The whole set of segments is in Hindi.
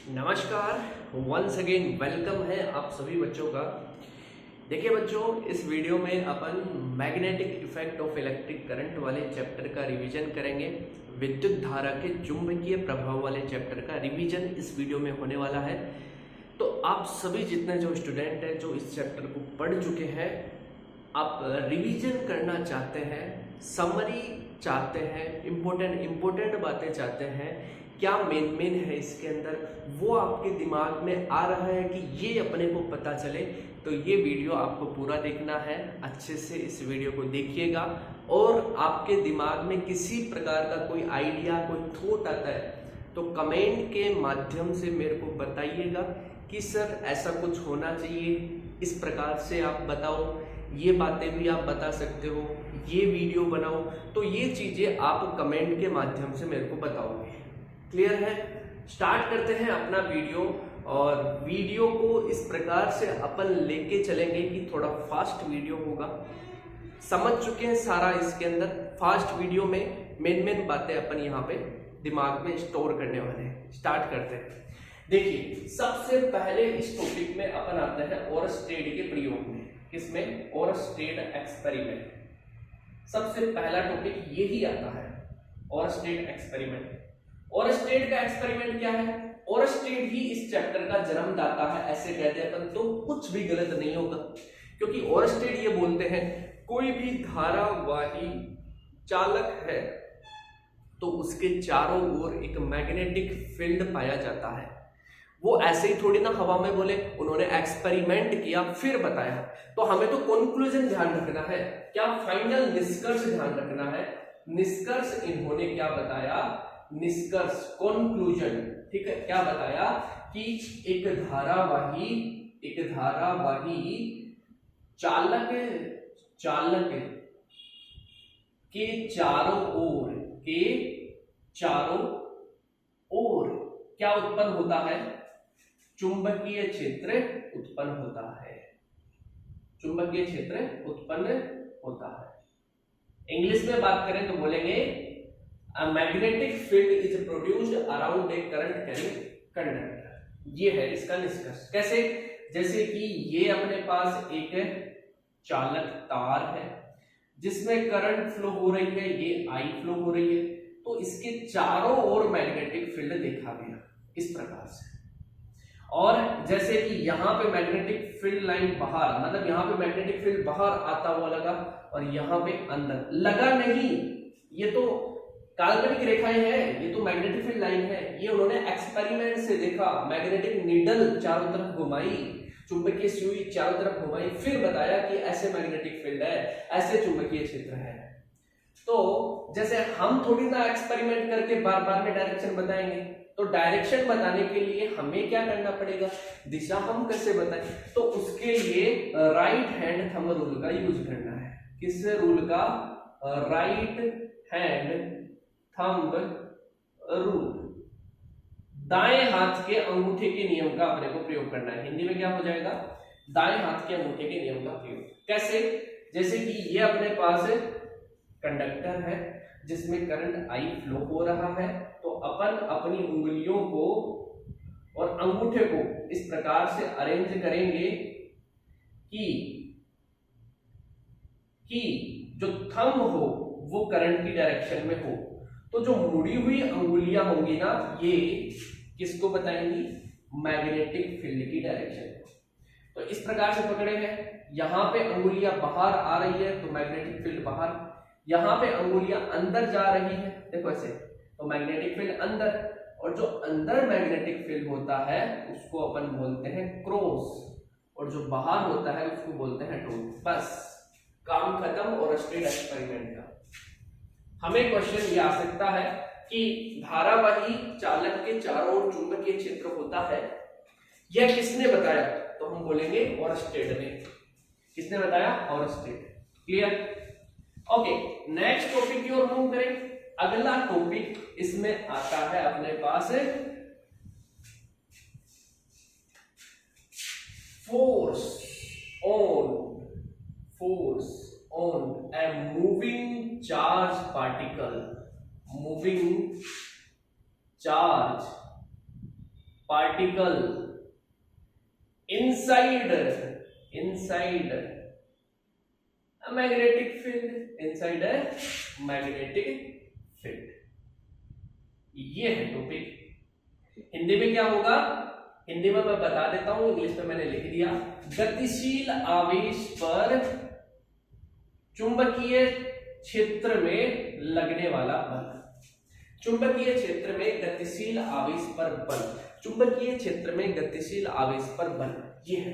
नमस्कार, वंस अगेन वेलकम है आप सभी बच्चों का। देखिए बच्चों, इस वीडियो में अपन magnetic effect of electric current वाले चैप्टर का रिवीजन करेंगे। विद्युत धारा के चुंबकीय प्रभाव वाले चैप्टर का रिवीजन इस वीडियो में होने वाला है। तो आप सभी जितने जो स्टूडेंट हैं जो इस चैप्टर को पढ़ चुके हैं, आप रिवीजन करना चाहते हैं, समरी चाहते हैं, इम्पोर्टेंट बातें चाहते हैं, क्या मेन है इसके अंदर, वो आपके दिमाग में आ रहा है कि ये अपने को पता चले, तो ये वीडियो आपको पूरा देखना है। अच्छे से इस वीडियो को देखिएगा और आपके दिमाग में किसी प्रकार का कोई आइडिया, कोई थॉट आता है तो कमेंट के माध्यम से मेरे को बताइएगा कि सर ऐसा कुछ होना चाहिए, इस प्रकार से आप बताओ, ये बातें भी आप बता सकते हो, ये वीडियो बनाओ। तो ये चीजें आप कमेंट के माध्यम से मेरे को बताओगे। क्लियर है? स्टार्ट करते हैं अपना वीडियो। और वीडियो को इस प्रकार से अपन लेके चलेंगे कि थोड़ा फास्ट वीडियो होगा। समझ चुके हैं सारा इसके अंदर। फास्ट वीडियो में मेन बातें अपन यहाँ पे दिमाग में स्टोर करने वाले हैं। स्टार्ट करते हैं। देखिए, सबसे पहले इस टॉपिक में अपन आते हैं ओरस्टेड के प्रयोग में। किसमें? Oersted experiment. सबसे पहला टॉपिक यही आता है, ओरस्टेड एक्सपेरिमेंट। ओरस्टेड का एक्सपेरिमेंट क्या है? ओरस्टेड ही इस चैप्टर का जन्मदाता है, ऐसे कहते हैं अपन तो कुछ भी गलत नहीं होगा, क्योंकि ओरस्टेड ये बोलते हैं कोई भी धारावाही चालक है तो उसके चारों ओर एक मैग्नेटिक फील्ड पाया जाता है। वो ऐसे ही थोड़ी ना हवा में बोले, उन्होंने एक्सपेरिमेंट किया फिर बताया। तो हमें तो कंक्लूजन ध्यान रखना है, क्या फाइनल निष्कर्ष ध्यान रखना है। निष्कर्ष इन्होंने क्या बताया? निष्कर्ष, कंक्लूजन, ठीक है, क्या बताया कि एक धारावाही चालक के चारों ओर क्या उत्पन्न होता है? चुंबकीय क्षेत्र उत्पन्न होता है। चुंबकीय क्षेत्र उत्पन्न होता है। इंग्लिश में बात करें तो बोलेंगे A magnetic field is produced around a current carrying conductor। ये है इसका निष्कर्ष। कैसे? जैसे कि ये अपने पास एक चालक तार है जिसमें करंट फ्लो हो रही है, ये आई फ्लो हो रही है, तो इसके चारों ओर मैग्नेटिक फील्ड देखा गया इस प्रकार से। और जैसे कि यहाँ पे मैग्नेटिक फील्ड लाइन बाहर, मतलब यहाँ पे मैग्नेटिक फील्ड बाहर आता हुआ लगा और यहाँ पे अंदर लगा नहीं, ये तो काल्पनिक रेखाएं हैं, ये तो मैग्नेटिक फील्ड लाइन है। ये उन्होंने एक्सपेरिमेंट से देखा, मैग्नेटिक नीडल चारों तरफ घुमाई, चुंबकीय सुई चारों तरफ घुमाई, फिर बताया कि ऐसे मैग्नेटिक फील्ड है, ऐसे चुंबकीय क्षेत्र है। तो जैसे हम थोड़ी ना एक्सपेरिमेंट करके बार बार में डायरेक्शन बताएंगे, तो डायरेक्शन बताने के लिए हमें क्या करना पड़ेगा? दिशा हम कैसे बताएं? तो उसके लिए राइट हैंड थंब रूल का यूज करना है। किस रूल का? Right hand thumb rule. दाएं हाथ के अंगूठे के नियम का अपने को प्रयोग करना है। हिंदी में क्या हो जाएगा? दाएं हाथ के अंगूठे के नियम का प्रयोग। कैसे? जैसे कि ये अपने पास कंडक्टर है जिसमें करंट आई फ्लो हो रहा है, तो अपन अपनी उंगलियों को और अंगूठे को इस प्रकार से अरेंज करेंगे कि जो थंब हो वो करंट की डायरेक्शन में हो। तो जो मुड़ी हुई अंगुलियां होंगी ना, ये किसको बताएंगी? मैग्नेटिक फील्ड की डायरेक्शन। तो इस प्रकार से पकड़े हैं, यहां पे अंगुलियां बाहर आ रही है तो मैग्नेटिक फील्ड बाहर, यहां पे अंगुलियां अंदर जा रही है, देखो ऐसे, तो मैग्नेटिक फील्ड अंदर। और जो अंदर मैग्नेटिक फील्ड होता है उसको अपन बोलते हैं क्रॉस, और जो बाहर होता है उसको बोलते हैं डॉट। बस, काम खत्म ओरस्टेड एक्सपेरिमेंट का। हमें क्वेश्चन ये आ सकता है कि धारावाही चालक के चारों ओर चुंबकीय क्षेत्र होता है, यह किसने बताया? तो हम बोलेंगे ओरस्टेड ने। किसने बताया? Oersted. Clear? Okay, next topic की ओर मूव करें। अगला टॉपिक इसमें आता है अपने पास force on a moving charge particle। moving charge particle inside magnetic field, inside magnetic field. ये है टॉपिक। हिंदी में क्या होगा, हिंदी में मैं बता देता हूं, इंग्लिश में मैंने लिख दिया। गतिशील आवेश पर चुंबकीय क्षेत्र में लगने वाला बल। चुंबकीय क्षेत्र में गतिशील आवेश पर बल, चुंबकीय क्षेत्र में गतिशील आवेश पर बल ये है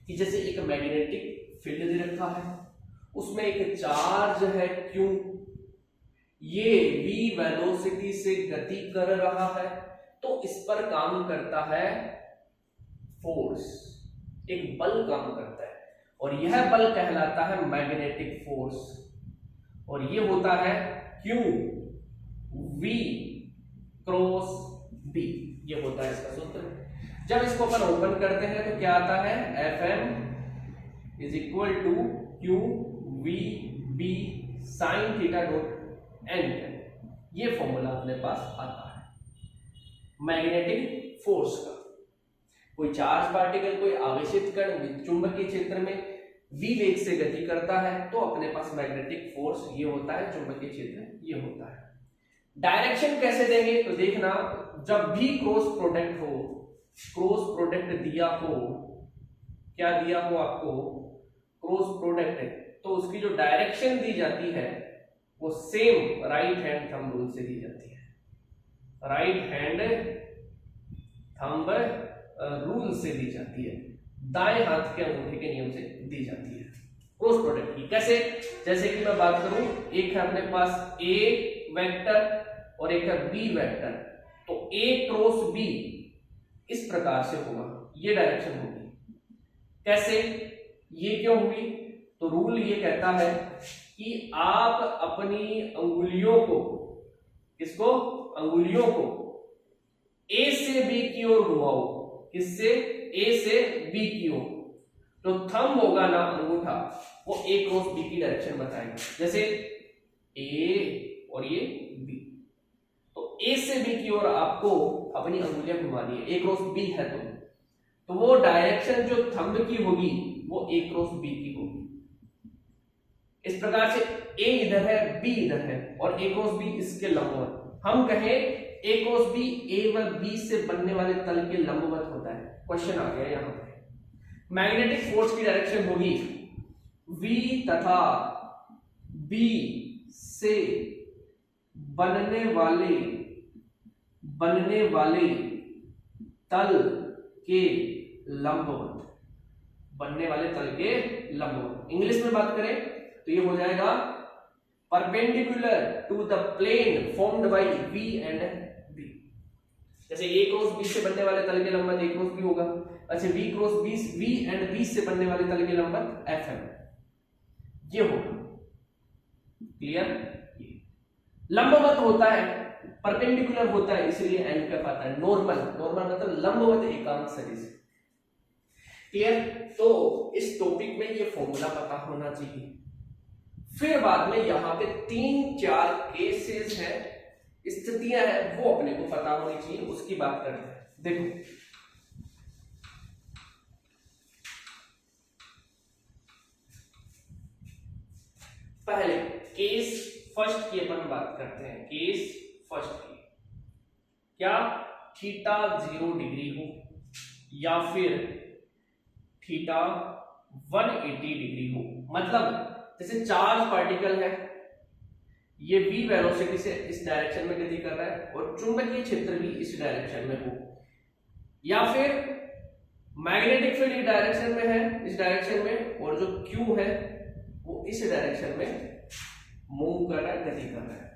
कि जैसे एक मैग्नेटिक फील्ड दे रखा है, उसमें एक चार्ज है Q, ये v वेलोसिटी से गति कर रहा है, तो इस पर काम करता है फोर्स, एक बल काम करता है, और यह बल कहलाता है मैग्नेटिक फोर्स, और ये होता है Q v क्रॉस b, ये होता है इसका सूत्र। जब इसको अपन ओपन करते हैं तो क्या आता है, Fm is equal to Q v b sine theta dot n, ये फॉर्मूला अपने पास आता है मैग्नेटिक फोर्स का। कोई चार्ज पार्टिकल, कोई आवेशित कण चुंबकीय क्षेत्र में v वेग से गति करता है, तो अपने पास मैग्नेटिक फोर्स ये होता है, चुंबकीय क्षेत्र ये होता है। डायरेक्शन कैसे देंगे तो देखना, जब भी क्रॉस प्रोडक्ट हो, क्रॉस प्रोडक्ट दिया हो, क्या दिया हो आपको, क्रॉस प्रोडक्ट है, तो उसकी जो डायरेक्शन दी जाती है वो same right hand thumb rule से दी जाती है, राइट हैंड थंब रूल से दी जाती है, दाएं हाथ के अंगूठे के नियम से दी जाती है क्रॉस प्रोडक्ट की। कैसे, जैसे कि मैं बात करूं, एक है अपने पास A वेक्टर और एक है B वेक्टर, तो A क्रॉस B इस प्रकार से होगा, ये डायरेक्शन होगी। कैसे, ये क्यों हुई, तो रूल ये कहता है कि आप अपनी अंगुलियों को, किसको, अंगुलियों को A से B की ओर घुमाओ, किससे, A से B की ओर, तो थंब होगा ना अंगूठा, वो A क्रॉस B की डायरेक्शन बताएगा। जैसे A और ये B, तो A से B की ओर आपको अपनी अंगुलियां घुमानी है, A क्रॉस B है तो वो डायरेक्शन जो थंब की होगी वो A क्रॉस B की होगी। इस प्रकार से A इधर है, B इधर है, और A क्रॉस B इसके लंबवत। हम कहें A क्रॉस B A व B से बनने वाले तल के लंबवत होता है। क्वेश्चन आ गया यहां पे, मैग्नेटिक फोर्स की डायरेक्शन होगी V तथा B से बनने वाले तल के लंबवत, बनने वाले तल के लंबवत। इंग्लिश में बात करें तो ये हो जाएगा perpendicular to the plane formed by V and B। जैसे A क्रॉस B से बनने वाले तल के लंबवत A क्रॉस B होगा, अच्छा V cross V and B से बनने वाले तल के लंबवत FM, ये होगा। क्लियर, लंबवत होता है, परपेंडिकुलर होता है, इसलिए एन पे आता है। नॉर्मल, नॉर्मल मतलब लंबवत एकांक सदिश। क्लियर, तो इस टॉपिक में ये फॉर्मूला पता होना चाहिए। फिर बाद में यहाँ पे 3-4 केसेस है, स्थितियां है, वो अपने को पता होनी चाहिए, उसकी बात करते हैं। देखो पहले केस फर्स्ट की अपन बात करते हैं। केस फर्स्ट की क्या, थीटा 0 डिग्री हो या फिर थीटा 180 डिग्री हो। मतलब जैसे चार्ज पार्टिकल है, ये v वेलोसिटी से इस डायरेक्शन में गति कर रहा है और चुंबकीय क्षेत्र भी इस डायरेक्शन में हो, या फिर मैग्नेटिक फील्ड इस डायरेक्शन में है, इस डायरेक्शन में, और जो q है वो इस डायरेक्शन में मूव कर रहा है, गति कर रहा है।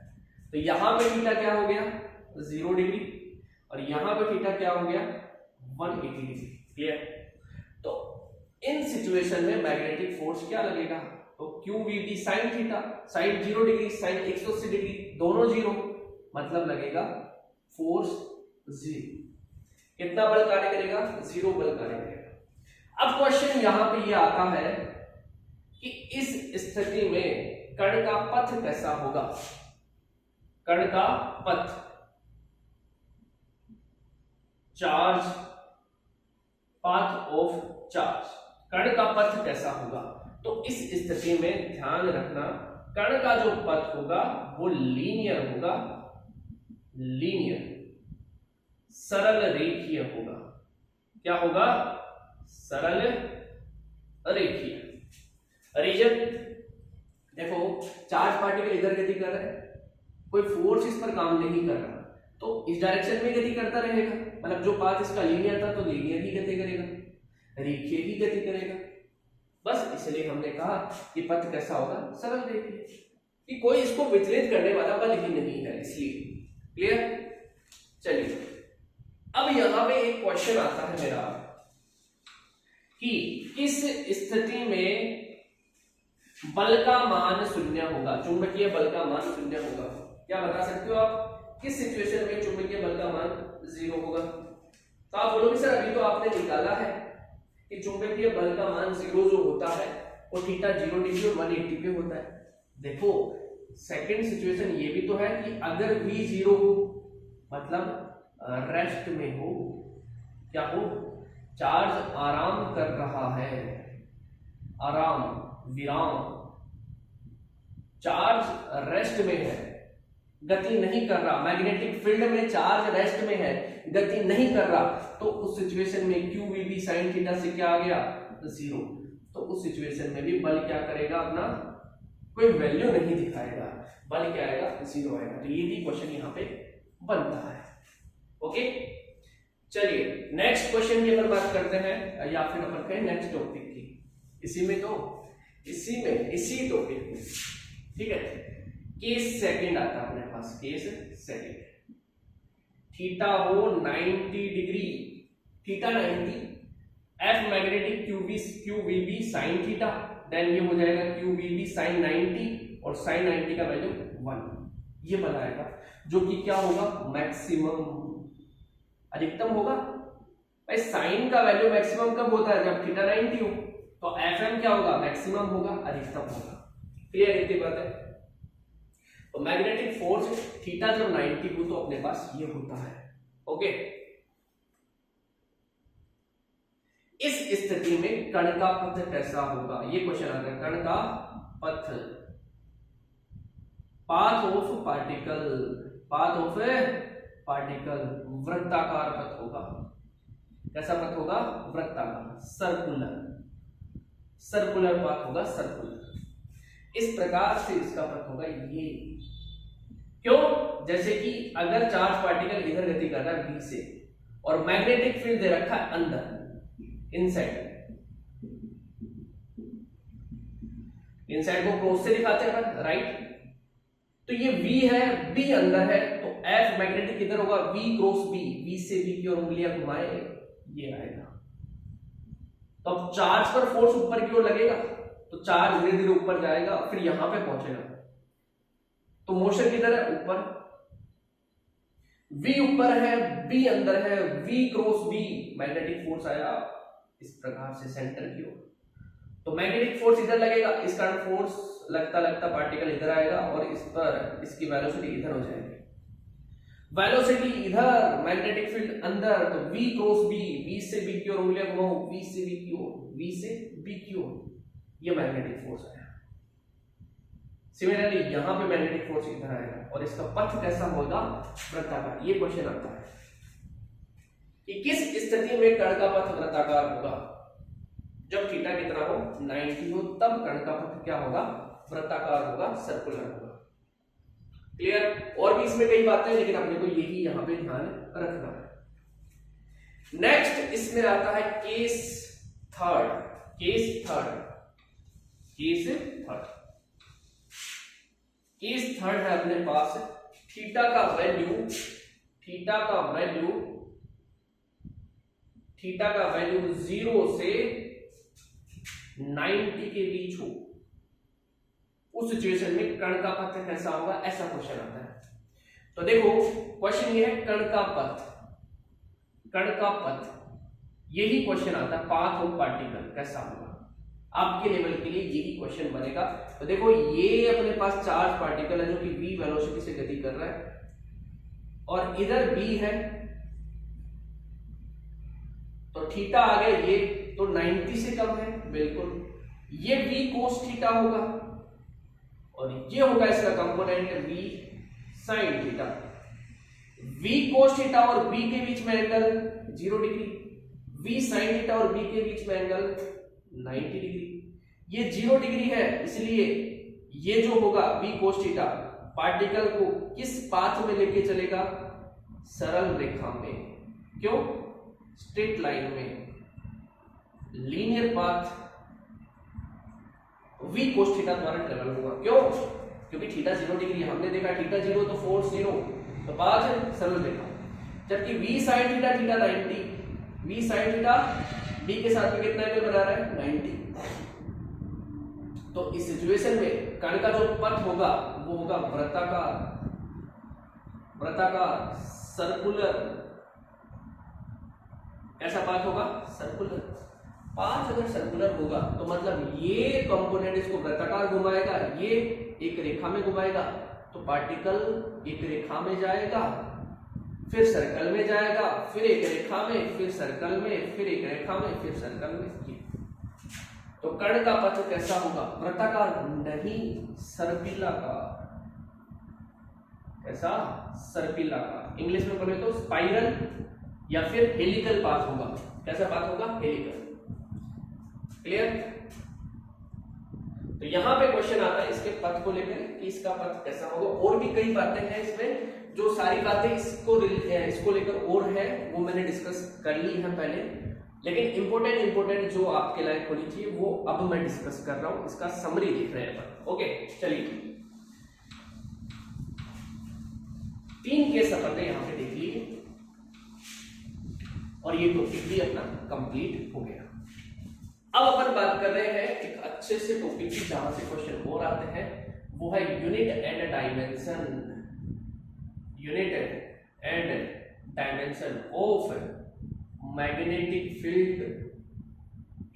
तो यहां पे थीटा क्या हो गया, 0 डिग्री, और यहां पे थीटा क्या हो गया, 180 डिग्री। क्लियर, तो इन सिचुएशन में मैग्नेटिक फोर्स क्या लगेगा, तो QVB sin theta, sin 0 degree, sin 180 degree, दोनों 0, मतलब लगेगा फोर्स 0। कितना बल कार्य करेगा, 0 बल कार्य करेगा। अब क्वेश्चन यहां पे ये आता है कि इस स्थिति में कण का पथ कैसा होगा। कण का पथ, चार्ज, पाथ ऑफ चार्ज, कण का पथ कैसा होगा। तो इस स्थिति में ध्यान रखना कण का जो पथ होगा वो लीनियर होगा, लीनियर, सरल रेखीय होगा। क्या होगा? सरल रेखीय। रीजन देखो, चार्ज पार्टिकल इधर गति कर रहा है, कोई फोर्स इस पर काम नहीं कर रहा, तो इस डायरेक्शन में गति करता रहेगा, मतलब जो पाथ इसका लीनियर था तो लीनियर ही गति करेगा, रेखीय ही गति करेगा। बस इसलिए हमने कहा कि पथ कैसा होगा? सरल रेखीय, कि कोई इसको विचलित करने वाला बल ही नहीं है, इसलिए। क्लियर? चलिए, अब यहां पे एक क्वेश्चन आता है मेरा कि किस स्थिति में बल का मान शून्य होगा, चुंबकीय बल का मान शून्य होगा। क्या बता सकते हो आप किस सिचुएशन में चुंबकीय बल का मान 0 होगा? तो आप बोलोगे सर अभी तो आपने निकाला है कि चुंबकीय बल का मान 0 जो होता है वो थीटा 0 डिग्री और 180 पे होता है। देखो, सेकंड सिचुएशन ये भी तो है कि अगर v 0 हो, मतलब रेस्ट में हो, क्या हो? चार्ज आराम कर रहा है, आराम, विराम, चार्ज रेस्ट में है, गति नहीं कर रहा, मैग्नेटिक फील्ड में चार्ज रेस्ट में है, गति नहीं कर रहा, तो उस सिचुएशन में q v b sin theta से क्या आ गया? 0। तो उस सिचुएशन में भी बल क्या करेगा? अपना कोई वैल्यू नहीं दिखाएगा, बल क्या आएगा? 0 आएगा। तो ये भी क्वेश्चन यहाँ पे बनता है। ओके, चलिए नेक्स्ट क्वेश्चन की अपन बात करते हैं, या फिर अपन कहें नेक्स्ट टॉपिक की, इसी टॉपिक में। ठीक है, केस सेकंड आता है अपने पास, केस सेकंड। थीटा हो 90 degree, theta 90, F magnetic Q V B sine theta, then ये हो जाएगा क्यू वी बी साइन 90 और साइन 90 का वैल्यू 1। ये बनाएगा जो कि क्या होगा? मैक्सिमम, अधिकतम होगा। भाई साइन का वैल्यू मैक्सिमम कब होता है? जब थीटा 90 हो। तो एफएम क्या होगा? मैक्सिमम होगा, अधिकतम होगा। क्लियर इतनी बात है? तो मैग्नेटिक फोर्स थीटा जब 90 हो तो अपने पास ये होता है। ओके, इस स्थिति में कण का पथ कैसा होगा? ये क्वेश्चन आता है, कण का पथ, path of particle, path of particle, वृत्ताकार पथ होगा। कैसा पथ होगा? वृत्ताकार, सर्कुलर, सर्कुलर पाथ होगा, सर्कुलर। इस प्रकार से इसका पथ होगा ये। क्यों? जैसे कि अगर चार्ज पार्टिकल इधर गति कर रहा है बी से, और मैग्नेटिक फील्ड दे रखा है अंदर, इनसाइड, इनसाइड को क्रॉस से दिखाते हैं अपन, राइट। तो ये V है, B अंदर है, तो F मैग्नेटिक किधर होगा? V क्रॉस B, V से B की ओर उंगलियां घुमाए, ये आएगा। तो अब चार्ज पर फोर्स ऊपर की ओर लगेगा, तो चार्ज धीरे धीरे ऊपर जाएगा, फिर यहां पे पहुंचेगा। तो मोशन किधर है? ऊपर। V ऊपर है, B अंदर है, V cross B, magnetic force आया इस प्रकार से सेंटर की ओर। तो मैग्नेटिक फोर्स इधर लगेगा, इस कारण फोर्स लगता लगता पार्टिकल इधर आएगा और इस पर इसकी वेलोसिटी इधर हो जाएगी। वेलोसिटी इधर, मैग्नेटिक फील्ड अंदर, तो V क्रॉस B, V से B की ओर उंगलियां घुमाओ, V से B की ओर, V से B की ओर, ये मैग्नेटिक फोर्स आया। सिमिलरली यहां पे मैग्नेटिक फोर्स इधर आएगा और इसका पथ कैसा होगा? वृत्ताकार। ये क्वेश्चन आता है कि किस स्थिति में कण का पथ वृत्ताकार होगा? जब थीटा कितना हो? 90 हो, तब कण का पथ क्या होगा? वृत्ताकार होगा, सर्कुलर होगा। क्लियर? और भी इसमें कई बातें हैं, लेकिन अपने को यही यहां पे ध्यान रखना है। नेक्स्ट इसमें आता है case third, case third, case third. Case third है अपने पास, थीटा का वैल्यू, थीटा का वैल्यू, थीटा का वैल्यू 0 से 90 के बीच हो, उस सिचुएशन में कण का पथ कैसा होगा? ऐसा क्वेश्चन आता है। तो देखो क्वेश्चन ये है कण का पथ, कण का पथ, यही क्वेश्चन आता है, पाथ ऑफ पार्टिकल कैसा होगा? आपके लेवल के लिए यही क्वेश्चन बनेगा। तो देखो ये अपने पास चार्ज पार्टिकल है जो कि v वेलोसिटी से गति कर रहा है, और इधर b है, थीटा आ गया ये तो 90 से कम है बिल्कुल, ये v cos थीटा होगा और ये होगा इसका component v sin theta. v cos theta और b के बीच में angle 0 degree, v sin theta और b के बीच में एंगल 90 डिग्री। ये 0 डिग्री है, इसलिए ये जो होगा v cos थीटा पार्टिकल को किस पाथ में लेके चलेगा? सरल रेखा में। क्यों? स्ट्रेट लाइन में, linear path v cos theta द्वारा ट्रेवल होगा। क्यों? क्योंकि थीटा 0 डिग्री है, हमने देखा थीटा 0 तो फोर्स 0, तो पाथ है सरल रेखा। जबकि v sin theta, theta 90, v sin theta b के साथ में कितना एंगल बना रहा है? 90। तो इस सिचुएशन में कण का जो पथ होगा वो होगा वृत्ताकार, वृत्ताकार सर्कुलर। कैसा पाथ होगा? सर्कुलर। पाथ अगर सर्कुलर होगा तो मतलब ये कंपोनेंट इसको वृत्ताकार घुमाएगा, ये एक रेखा में घुमाएगा, तो पार्टिकल एक रेखा में जाएगा, फिर सर्कल में जाएगा, फिर एक रेखा में, फिर सर्कल में, फिर एक रेखा में, फिर सर्कल में। तो कण का पथ कैसा होगा? वृत्ताकार नहीं, सर्पिलाकार। कैसा? सर्पिलाकार। इंग्लिश में बोले तो स्पाइरल या फिर हेलिकल पाथ होगा। कैसा पाथ होगा? हेलिकल। क्लियर? तो यहां पे क्वेश्चन आता है इसके पथ को लेकर कि इसका पथ कैसा होगा। और भी कई बातें हैं इसमें, जो सारी बातें इसको लेकर और है वो मैंने डिस्कस कर ली है पहले, लेकिन इंपोर्टेंट जो आपके लायक होनी चाहिए वो अब मैं डिस्कस कर रहा हूं। इसका समरी देख रहे हैं अपन। ओके, चलिए 3 केस अपन ने यहां पे देख लिए और ये टॉपिक भी अपना कंप्लीट हो गया। अब अपन बात कर रहे हैं एक अच्छे से टॉपिक की जहां से क्वेश्चन और आते हैं, वो है unit and dimension. Unit and dimension of magnetic field.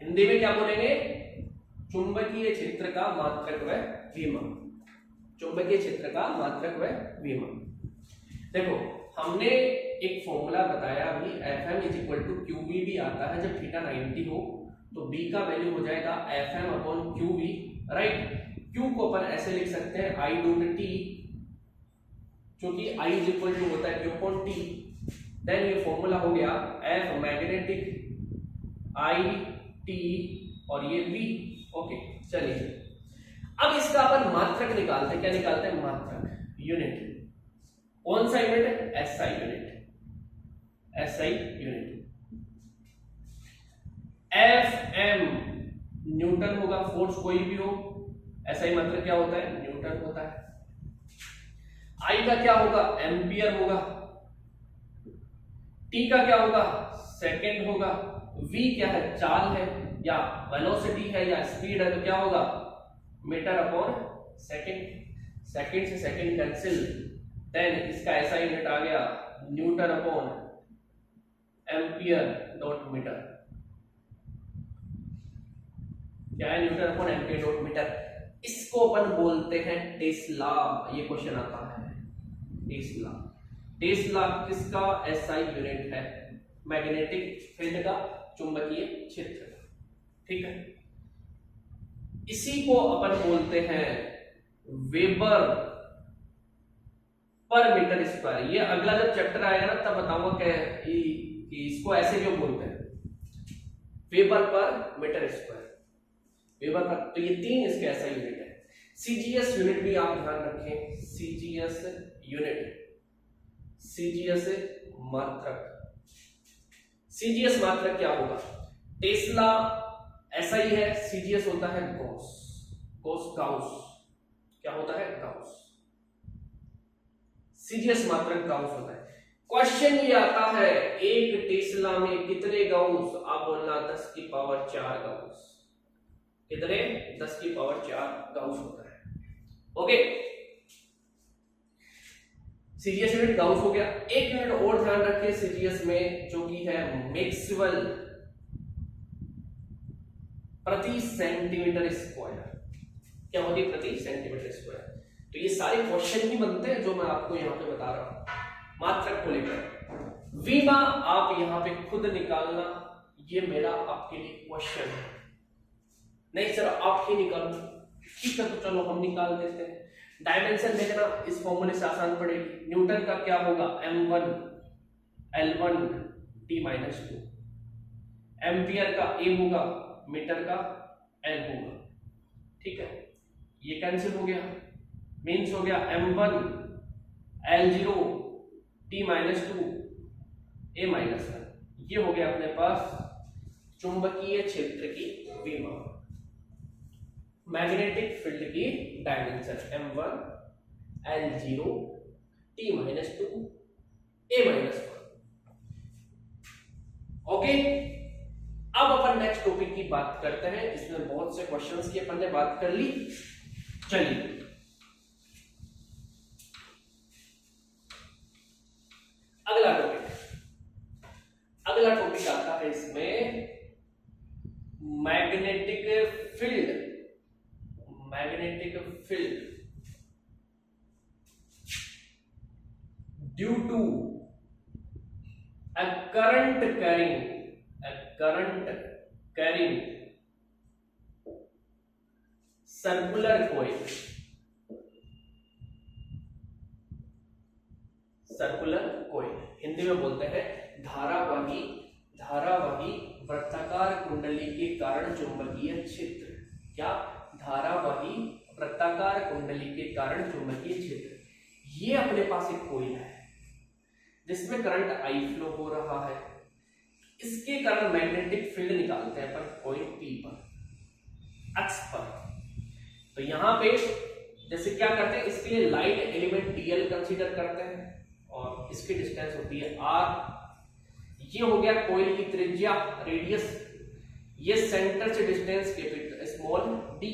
Hindi में क्या बोलेंगे? चुंबकीय क्षेत्र का मात्रक व विभव। चुंबकीय क्षेत्र का मात्रक व विभव। देखो हमने एक फॉर्मूला बताया अभी, Fm = QV भी आता है जब थीटा 90 हो, तो B का वैल्यू हो जाएगा Fm/QV, राइट। Q को अपन ऐसे लिख सकते हैं I.T, क्योंकि I = होता है Q/T। देन ये फॉर्मूला हो गया F मैग्नेटिक I, T और ये V। ओके, चलिए अब इसका अपन मात्रक निकालते हैं। क्या निकालते हैं? मात्रक, यूनिट। कौन सा unit? SI unit. SI unit. Fm Newton होगा, फोर्स कोई भी हो। SI मात्रक क्या होता है? न्यूटन होता है। I का क्या होगा? एम्पियर होगा। T का क्या होगा? सेकंड होगा। V क्या है? चाल है या वेलोसिटी है या स्पीड है, तो क्या होगा? मीटर/सेकंड। सेकंड से सेकंड कैंसिल, देन इसका ऐसा यूनिट आ गया Newton/एम्पियर/मीटर। क्या है? Newton/एम्पियर/मीटर। इसको अपन बोलते हैं टेस्ला। ये क्वेश्चन आता है टेस्ला। टेस्ला किसका? SI यूनिट है, मैग्नेटिक फील्ड का, चुंबकीय क्षेत्र का। ठीक है, इसी को अपन बोलते हैं वेबर पर मीटर स्क्वायर। ये अगला जब चैप्टर आएगा ना तब बताऊंगा कि इसको ऐसे क्यों बोलते हैं, वेबर पर मीटर स्क्वायर। वेबर पर, तो ये 3 इसके ऐसा यूनिट है। सीजीएस यूनिट भी आप ध्यान रखें, सीजीएस यूनिट, सीजीएस मात्रक। सीजीएस मात्रक क्या होगा? टेस्ला SI है, सीजीएस होता है गॉस। गाउस क्या होता है? गाउस। सीजीएस मात्रक गाउस होता है। क्वेश्चन ये आता है एक टेस्ला में कितने गाउस? आप बोलना 10⁴ गाउस। कितने? 10⁴ गाउस होता है। ओके, सीजीएस यूनिट गाउस हो गया। एक यूनिट और ध्यान रखें सीजीएस में, जो कि है मैक्सवेल प्रति सेंटीमीटर स्क्वायर। क्या होती है? प्रति सेंटीमीटर स्क्वायर। तो ये सारे क्वेश्चन ही बनते हैं जो मैं आपको यहाँ पे बता रहा हूं मात्रक को लेकर। वीमा आप यहाँ पे खुद निकालना, ये मेरा आपके लिए क्वेश्चन है। नहीं सर आप ही निकालो, ठीक है तो चलो हम निकाल देते हैं। डायमेंशन देखना इस फॉर्मूले से आसान पड़ेगी। न्यूटन का क्या होगा, m1 L1 T-2। एम्पियर का A होगा, मीटर का L होगा, ठीक है ये कैंसिल हो गया। मीन्स हो गया m1 L0 T-2 A-1। ये हो गया अपने पास चुंबकीय क्षेत्र की विभव, मैग्नेटिक फील्ड की dimension m1 L0 T-2 A-1। Okay, अब अपन नेक्स्ट टॉपिक की बात करते हैं। इसमें बहुत से क्वेश्चंस की अपन ने बात कर ली। चलिए अगला टॉपिक आता है इसमें magnetic field due to a current carrying circular coil Hindi में बोलते हैं धारावाही वृत्ताकार कुंडली के कारण चुंबकीय क्षेत्र। क्या, धारावाही वृत्ताकार कुंडली के कारण चुंबकीय क्षेत्र। ये अपने पास एक कोयल है जिसमें करंट आई फ्लो हो रहा है, इसके कारण मैग्नेटिक फील्ड निकालते हैं अपन पॉइंट P पर, अक्ष पर। तो यहां पे जैसे क्या करते हैं, इसके लिए लाइन एलिमेंट dl कंसीडर करते हैं और इसकी डिस्टेंस होती है r। ये हो गया कोयल की त्रिज्या, रेडियस। ये सेंटर से distance capital small d।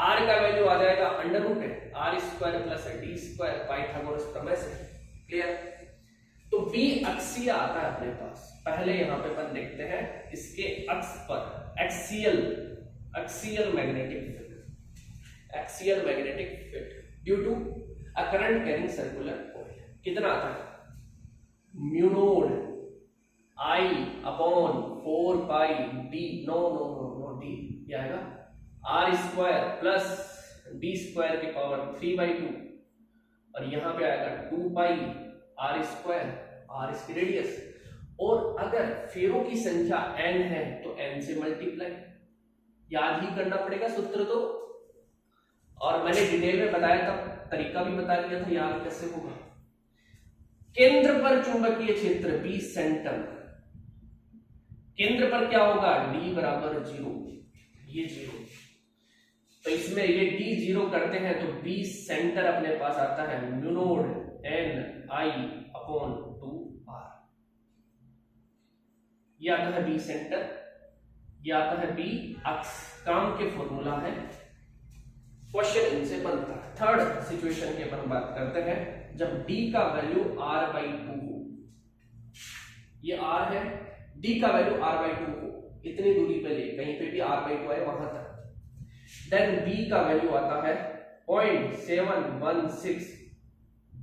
r का वैल्यू आ जाएगा √r² प्लस d² पाइथागोरस प्रमेय से। क्लियर। तो B अक्षीय आता है अपने पास। पहले यहां पे अपन देखते हैं इसके अक्ष पर axial magnetic field due to a current carrying circular coil. कितना आता है, mu node I upon 4 pi d, no d ये आएगा r² प्लस d² की पावर 3/2 और यहां पे आएगा 2 पाई r², r इसकी रेडियस। और अगर फेरों की संख्या n है तो n से मल्टीप्लाई, याद ही करना पड़ेगा सूत्र तो। और मैंने डिटेल में बताया था, तरीका भी बता दिया था याद कैसे होगा। केंद्र पर चुंबकीय क्षेत्र B सेंटर, केंद्र पर क्या होगा, D बराबर 0, ये 0। तो इसमें ये D 0 करते हैं तो B सेंटर अपने पास आता है mu nought N I upon 2R। ये आता है B सेंटर, ये आता है B अक्ष। काम के फॉर्मूला है, क्वेश्चन इनसे बनता है। थर्ड सिचुएशन की अपन बात करते हैं जब D का वैल्यू R/2 हो, ये R है, D का वैल्यू R/2 हो, इतनी दूरी पे ले, कहीं पे भी R/2 आए वहां तक। देन B का वैल्यू आता है 0.716।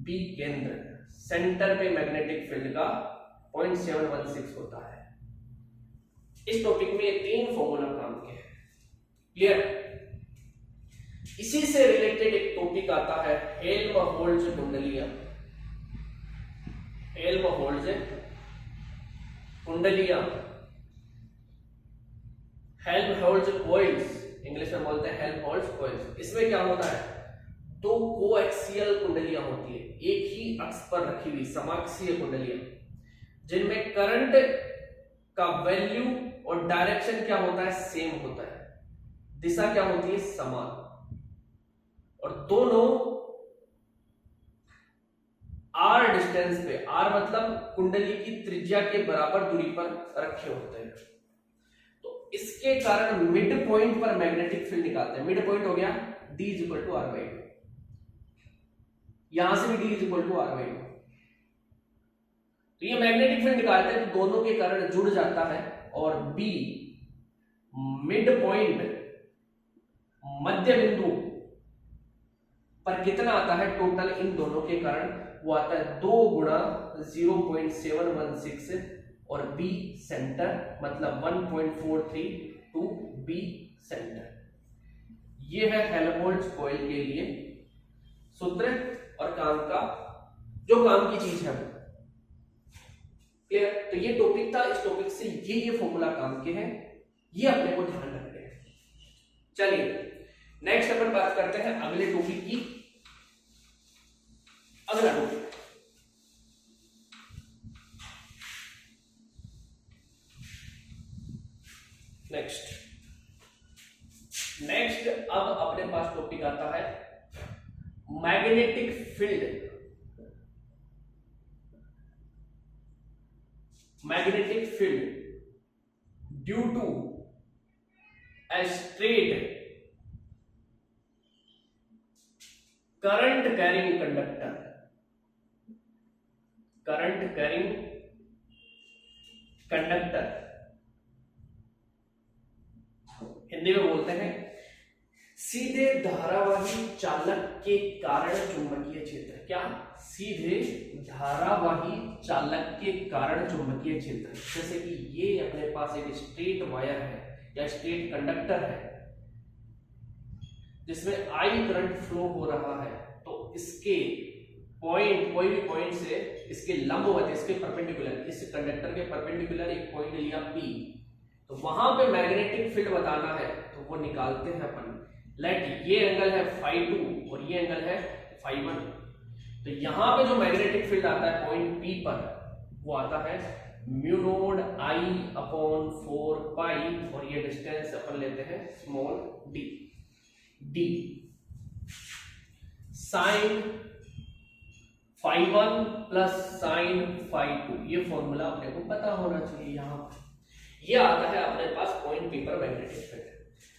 B केंद्र, सेंटर पे मैग्नेटिक फील्ड का 0.716 होता है। इस टॉपिक में 3 फॉर्मूला काम के हैं। क्लियर। इसी से रिलेटेड एक टॉपिक आता है हेल्महोल्ट्ज कुंडलियां। हेल्महोल्ट्ज कॉइल्स, इंग्लिश में बोलते हैं हेल्महोल्ट्ज कॉइल्स। इसमें क्या होता है, 2 कोएक्सियल कुंडलियां होती है, एक ही अक्ष पर रखी हुई समाक्षीय कुंडलियां, जिनमें करंट का वैल्यू और डायरेक्शन क्या होता है, सेम होता है, दिशा क्या होती है, समान। और दोनों r डिस्टेंस पे, r मतलब कुंडली की त्रिज्या के बराबर दूरी पर रखे होते हैं। तो इसके कारण मिड पॉइंट पर मैग्नेटिक फील्ड निकालते हैं। मिड पॉइंट हो गया D = R/2, यहां से भी D = R/2। तो ये मैग्नेटिक फील्ड निकालते हैं तो दोनों के कारण जुड़ जाता है और B मिड पॉइंट, मध्य बिंदु पर कितना आता है टोटल इन दोनों के कारण, वो आता है 2 × 0.716 और बी सेंटर, मतलब 1.43 टू बी सेंटर। ये है हेल्महोल्ट्ज कॉइल के लिए सूत्र और काम का, जो काम की चीज है वो। क्लियर? तो ये टॉपिक था, इस टॉपिक से ये फॉर्मूला काम के हैं, ये अपने को ध्यान रखने हैं। चलिए नेक्स्ट अपन बात करते हैं अगले टॉपिक की। अगला टॉपिक नेक्स्ट अब अपने पास टॉपिक आता है magnetic field. Magnetic field due to a straight current carrying conductor, current carrying conductor Hindi में बोलते हैं सीधे धारावाही चालक के कारण चुंबकीय क्षेत्र। क्या? सीधे धारावाही चालक के कारण चुंबकीय क्षेत्र। जैसे कि ये अपने पास एक स्ट्रेट वायर है या स्ट्रेट कंडक्टर है जिसमें आई करंट फ्लो हो रहा है, तो इसके पॉइंट, कोई भी पॉइंट से इसके लंबवत, इसके परपेंडिकुलर, इस कंडक्टर के परपेंडिकुलर एक पॉइंट लिया P, तो वहां पे मैग्नेटिक फील्ड बताना है तो वो निकालते हैं अपन। लेट ये एंगल है φ2 और ये एंगल है φ1। तो यहां पे जो मैग्नेटिक फील्ड आता है पॉइंट P पर, वो आता है mu node I upon 4 pi, और ये डिस्टेंस अपन लेते हैं small d। d sine φ1 plus sine φ2, ये फॉर्मूला अपने को पता होना चाहिए। यहां ये आता है अपने पास पॉइंट P पर मैग्नेटिक फील्ड।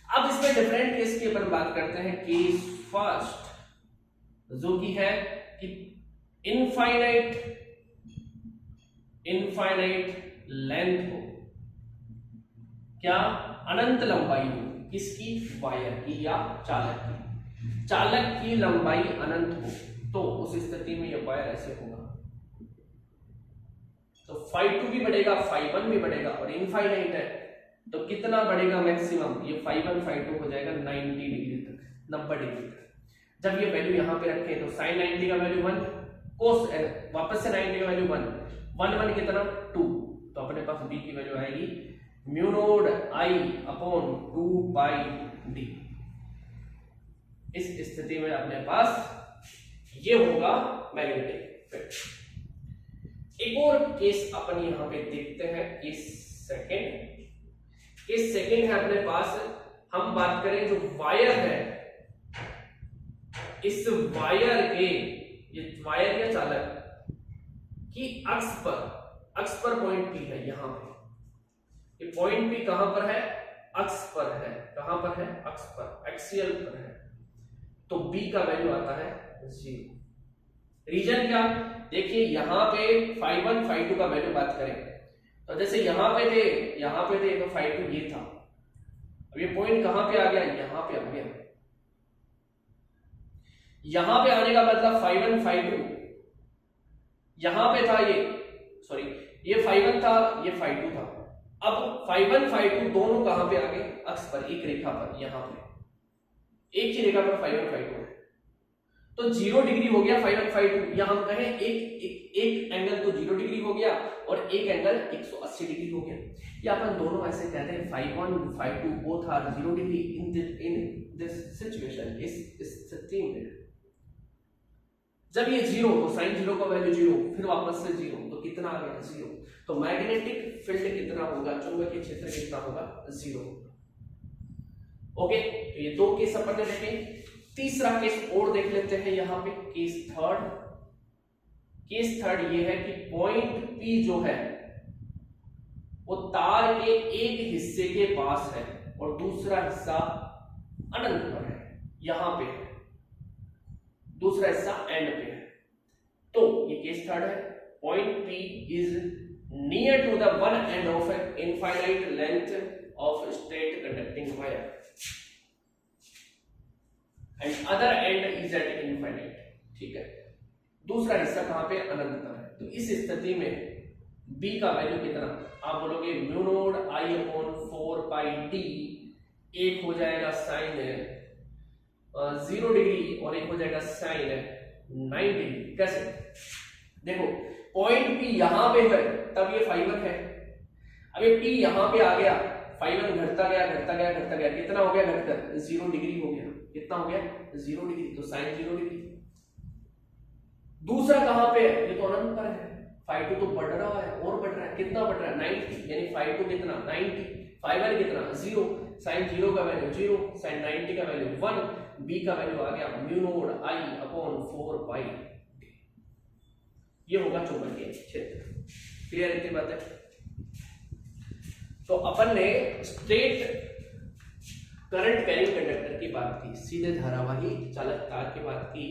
अब इसमें डिफरेंट केस की अपन बात करते हैं। केस फर्स्ट, जो की है कि इनफाइनाइट लेंथ हो, क्या अनंत लंबाई हो, किसकी? वायर की या चालक की। चालक की लंबाई अनंत हो तो उस स्थिति में यह वायर ऐसे होगा, तो φ2 भी बढ़ेगा, φ1 भी बढ़ेगा, और इनफाइनाइट है तो कितना बढ़ेगा मैक्सिमम? ये φ1 φ2 हो जाएगा 90 डिग्री तक, 90 डिग्री तक। जब ये वैल्यू यहां पे रखें तो sin 90 का वैल्यू 1, cos वापस से 90 का वैल्यू 1, 1 कितना? 2, तो अपने पास b की वैल्यू आएगी mu node I upon 2 pi d। इस स्थिति में अपने पास ये होगा मैग्नेटिक फील्ड। एक और केस अपन यहां पे देखते हैं, केस सेकंड है अपने पास। हम बात करें जो वायर है, इस वायर के, ये वायर या चालक की अक्ष पर पॉइंट P है। यहां पे ये पॉइंट P कहां पर है? अक्ष पर है। कहां पर है? अक्ष पर, एक्सियल पर है। तो B का वैल्यू आता है 0। रीजन क्या? देखिए यहां पे φ1 φ2 का वैल्यू बात करें तो जैसे यहां पे थे तो φ2 ये था। अब ये पॉइंट कहां पे आ गया? यहां पे आ गया। यहां पे आने का मतलब φ1 φ2 यहां पे था, ये φ1 था, ये φ2 था। अब φ1 φ2 दोनों कहां पे आ गए? अक्ष पर, एक रेखा पर। यहां पे एक ही रेखा पर φ1 φ2 है, तो 0 डिग्री हो गया φ1 φ2। या हम कहें एक एंगल तो 0 डिग्री हो गया और एक एंगल 180 डिग्री हो गया। या अपन दोनों ऐसे कहते हैं φ1 φ2 both are 0 degree in this situation. इस स्थिति में जब ये 0 तो sin 0 का वैल्यू 0, फिर वापस से 0, तो कितना आ गया? 0। तो मैग्नेटिक फील्ड कितना होगा? चुंबकीय क्षेत्र कितना होगा? 0। ओके, तो ये दो केस अपन ने देखे। तीसरा केस और देख लेते हैं यहां पे, केस थर्ड ये है कि पॉइंट P जो है वो तार के एक हिस्से के पास है और दूसरा हिस्सा अनंत पर है, यहां पे है, दूसरा हिस्सा एंड पे है। तो ये केस थर्ड है। Point P is near to the one end of an infinite length of straight conducting wire and other end is at infinite. ठीक है, दूसरा हिस्सा कहां पे? अनंत पर है। तो इस स्थिति में बी का वैल्यू कितना, आप बोलोगे म्यू नोड आई अपॉन 4 पाई टी, एक हो जाएगा साइन 0 डिग्री और एक हो जाएगा साइन 90 डिग्री। कैसे, देखो पॉइंट पी यहां पे है तब ये फाइबर है, अब ये पी यहां पे आ गया, फाइबर घटता गया घटता गया घटता गया, कितना हो गया घटकर 0 डिग्री हो गया, कितना हो गया 0 डिग्री, तो साइन 0 डिग्री। दूसरा कहां पे है, ये तो अनंत पर है, फाई 2 तो बढ़ रहा है और बढ़ रहा है, कितना बढ़ रहा है 90, यानी फाई 2 कितना 90, फाइबर कितना 0, साइन 0 का वैल्यू 0, साइन 90 का वैल्यू 1, बी का वैल्यू आ गया म्यू नोड आई अपॉन 4 पाई, ये होगा चुंबकीय क्षेत्र। क्लियर इतनी बात है। तो अपन ने स्ट्रेट करंट कैरिंग कंडक्टर की बात की, सीधे धारावाही चालक तार की बात की,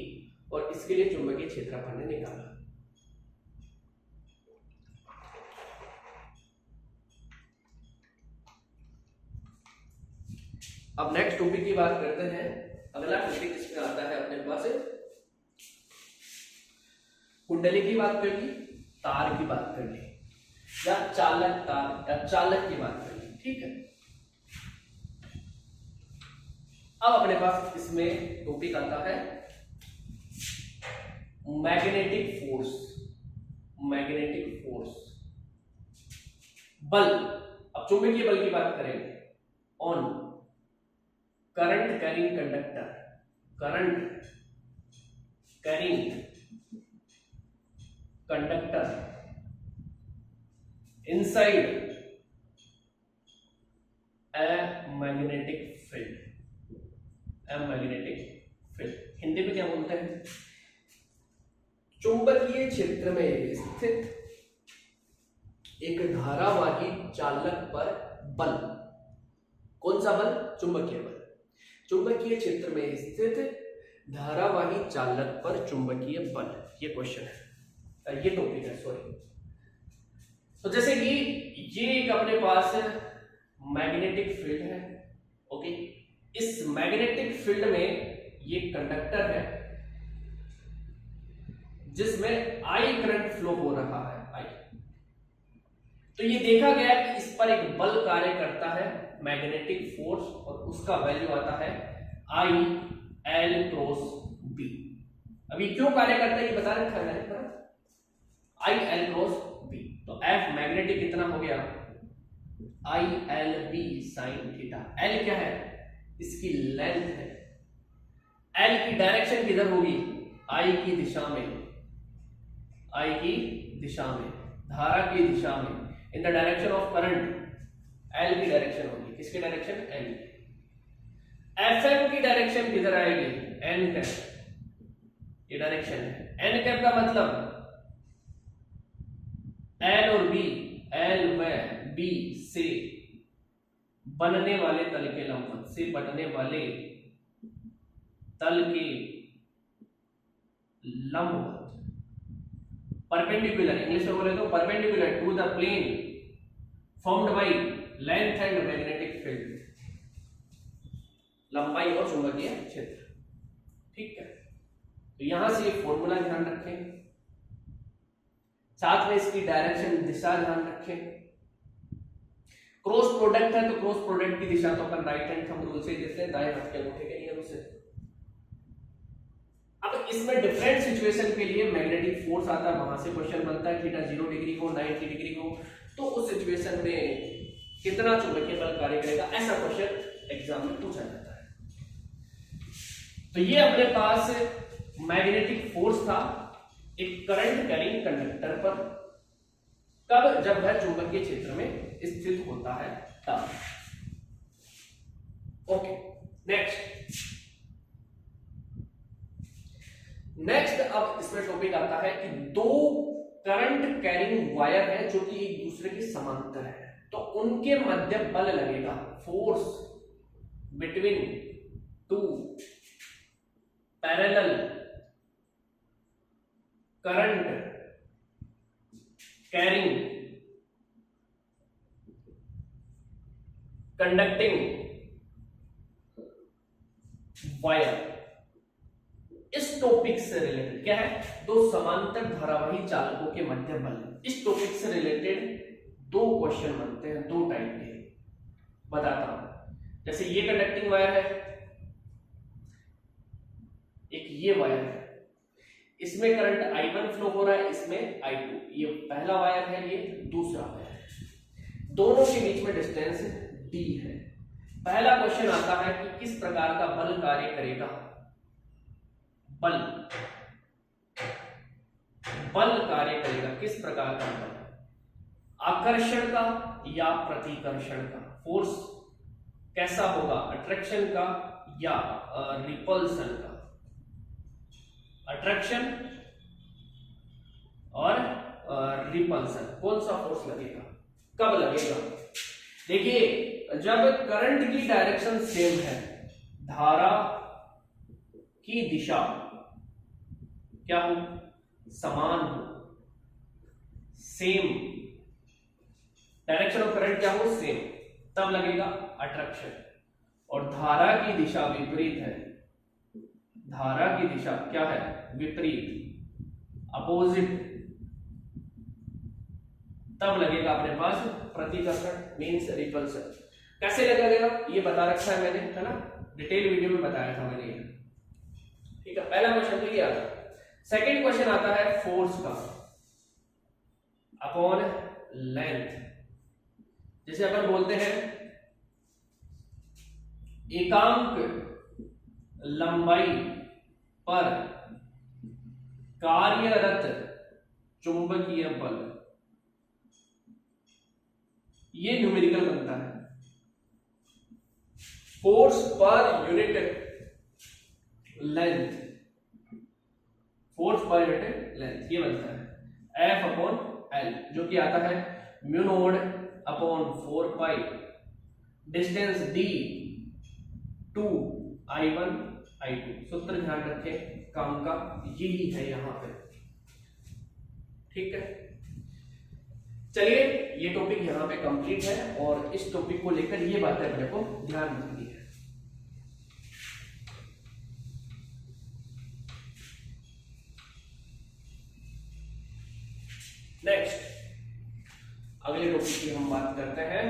और इसके लिए चुंबकीय क्षेत्र अपन ने निकाला। अब नेक्स्ट टॉपिक की बात करते हैं। अगला टॉपिक इसमें आता है अपने पास कुंडली की बात कर ली, तार की बात कर ली, या चालक तार या चालक की बात कर ली, ठीक है। अब अपने पास इसमें टॉपिक आता है मैग्नेटिक फोर्स, मैग्नेटिक फोर्स, बल। अब चुंबकीय बल की बात करेंगे on current carrying conductor, current carrying conductor inside a magnetic field, a magnetic field, Hindi में क्या बोलते हैं, चुंबकीय क्षेत्र में स्थित एक धारावाही चालक पर बल। कौन सा बल, चुंबकीय बल। चुंबकीय क्षेत्र में स्थित धारावाही चालक पर चुंबकीय बल, ये क्वेश्चन है, ये टॉपिक है, सॉरी। तो जैसे कि ये एक अपने पास मैग्नेटिक फील्ड है, ओके, इस मैग्नेटिक फील्ड में ये कंडक्टर है जिसमें आई करंट फ्लो हो रहा है, आई। तो ये देखा गया कि इस पर एक बल कार्य करता है, मैग्नेटिक फोर्स, और उसका वैल्यू आता है आई एल क्रॉस बी। अभी क्यों कार्य करता है ये बता रखा है मैंने, आई एल क्रॉस बी। तो एफ मैग्नेटिक कितना हो गया, I L B sine theta. L क्या है, इसकी लेंथ है, एल की डायरेक्शन किधर होगी, आई की दिशा में, आई की दिशा में, धारा की दिशा में, in the direction of current, L की डायरेक्शन होगी, किसकी डायरेक्शन, एल। एफ एम की डायरेक्शन किधर आएगी, एन कैप, ये डायरेक्शन है। एन कैप का मतलब एल और बी, एल व बी से बनने वाले तल के लंबवत, से बनने वाले तल के लंबवत, परपेंडिकुलर, इंग्लिश में बोले तो perpendicular to the plane formed by length and magnetic field, लंबाई और चुंबकीय क्षेत्र, ठीक है। तो यहां से ये फॉर्मूला ध्यान रखें, साथ में इसकी डायरेक्शन, दिशा ध्यान रखें। क्रॉस प्रोडक्ट है तो क्रॉस प्रोडक्ट की दिशा तो अपन राइट हैंड थंब रूल से देते हैं, दाएं हाथ के अंगूठे के नियम से। अब इसमें डिफरेंट सिचुएशन के लिए मैग्नेटिक फोर्स आता है, वहां से क्वेश्चन बनता है, थीटा 0 डिग्री हो, 90 डिग्री हो, तो उस सिचुएशन में कितना चुंबकीय बल कार्य करेगा, ऐसा क्वेश्चन एग्जाम में पूछा जाता है। तो ये अपने पास मैग्नेटिक फोर्स था एक करंट कैरिंग कंडक्टर पर, कब, जब वह चुंबकीय क्षेत्र में स्थित होता है तब। ओके, नेक्स्ट अब इसमें टॉपिक आता है कि दो करंट कैरिंग वायर है जो कि एक दूसरे के समांतर है, तो उनके मध्य बल लगेगा, force between two parallel current carrying conducting wire. इस इस टॉपिक से रिलेटेड क्या है, दो समांतर धारावाही चालकों के मध्य बल, इस टॉपिक से रिलेटेड दो क्वेश्चन बनते हैं, दो टाइप के बताता हूं। जैसे ये कंडक्टिंग वायर है, एक ये वायर है, इसमें करंट I1 फ्लो हो रहा है, इसमें I2, ये पहला वायर है, ये दूसरा वायर है, दोनों के बीच में डिस्टेंस D है। पहला क्वेश्चन आता है कि किस प्रकार का बल कार्य करेगा, बल कार्य करेगा, किस प्रकार का बल, आकर्षण का या प्रतिकर्षण का, फोर्स कैसा होगा, अट्रैक्शन का या रिपल्सन का, अट्रैक्शन और रिपल्सन, कौन सा फोर्स लगेगा, कब लगेगा। देखिए जब करंट की डायरेक्शन सेम है, धारा की दिशा क्या हो, समान हो, सेम डायरेक्शन ऑफ करंट क्या हो, सेम, तब लगेगा अट्रैक्शन। और धारा की दिशा विपरीत है, धारा की दिशा क्या है, विपरीत, अपोजिट, तब लगेगा अपने पास प्रतिकर्षण मींस रिपल्सन। कैसे लगेगा ये बता रखा है मैंने, है ना, डिटेल वीडियो में बताया था मैंने ये, ठीक है। पहला क्वेश्चन तो ये आता है। सेकंड क्वेश्चन आता है फोर्स का अपॉन लेंथ। जैसे अपन बोलते हैं एकांक लंबाई पर कार्यरत चुंबकीय बल, ये न्यूमेरिकल बनता है, force per unit length, force per unit length ये बनता है F अपॉन L, जो कि आता है mu naught upon 4 pi distance D to I1 I2। सूत्र ध्यान रखें काम का यही है यहां पे, ठीक है। चलिए ये टॉपिक यहां पे कंप्लीट है और इस टॉपिक को लेकर ये बातें अपने को ध्यान रखनी है। नेक्स्ट अगले टॉपिक की हम बात करते हैं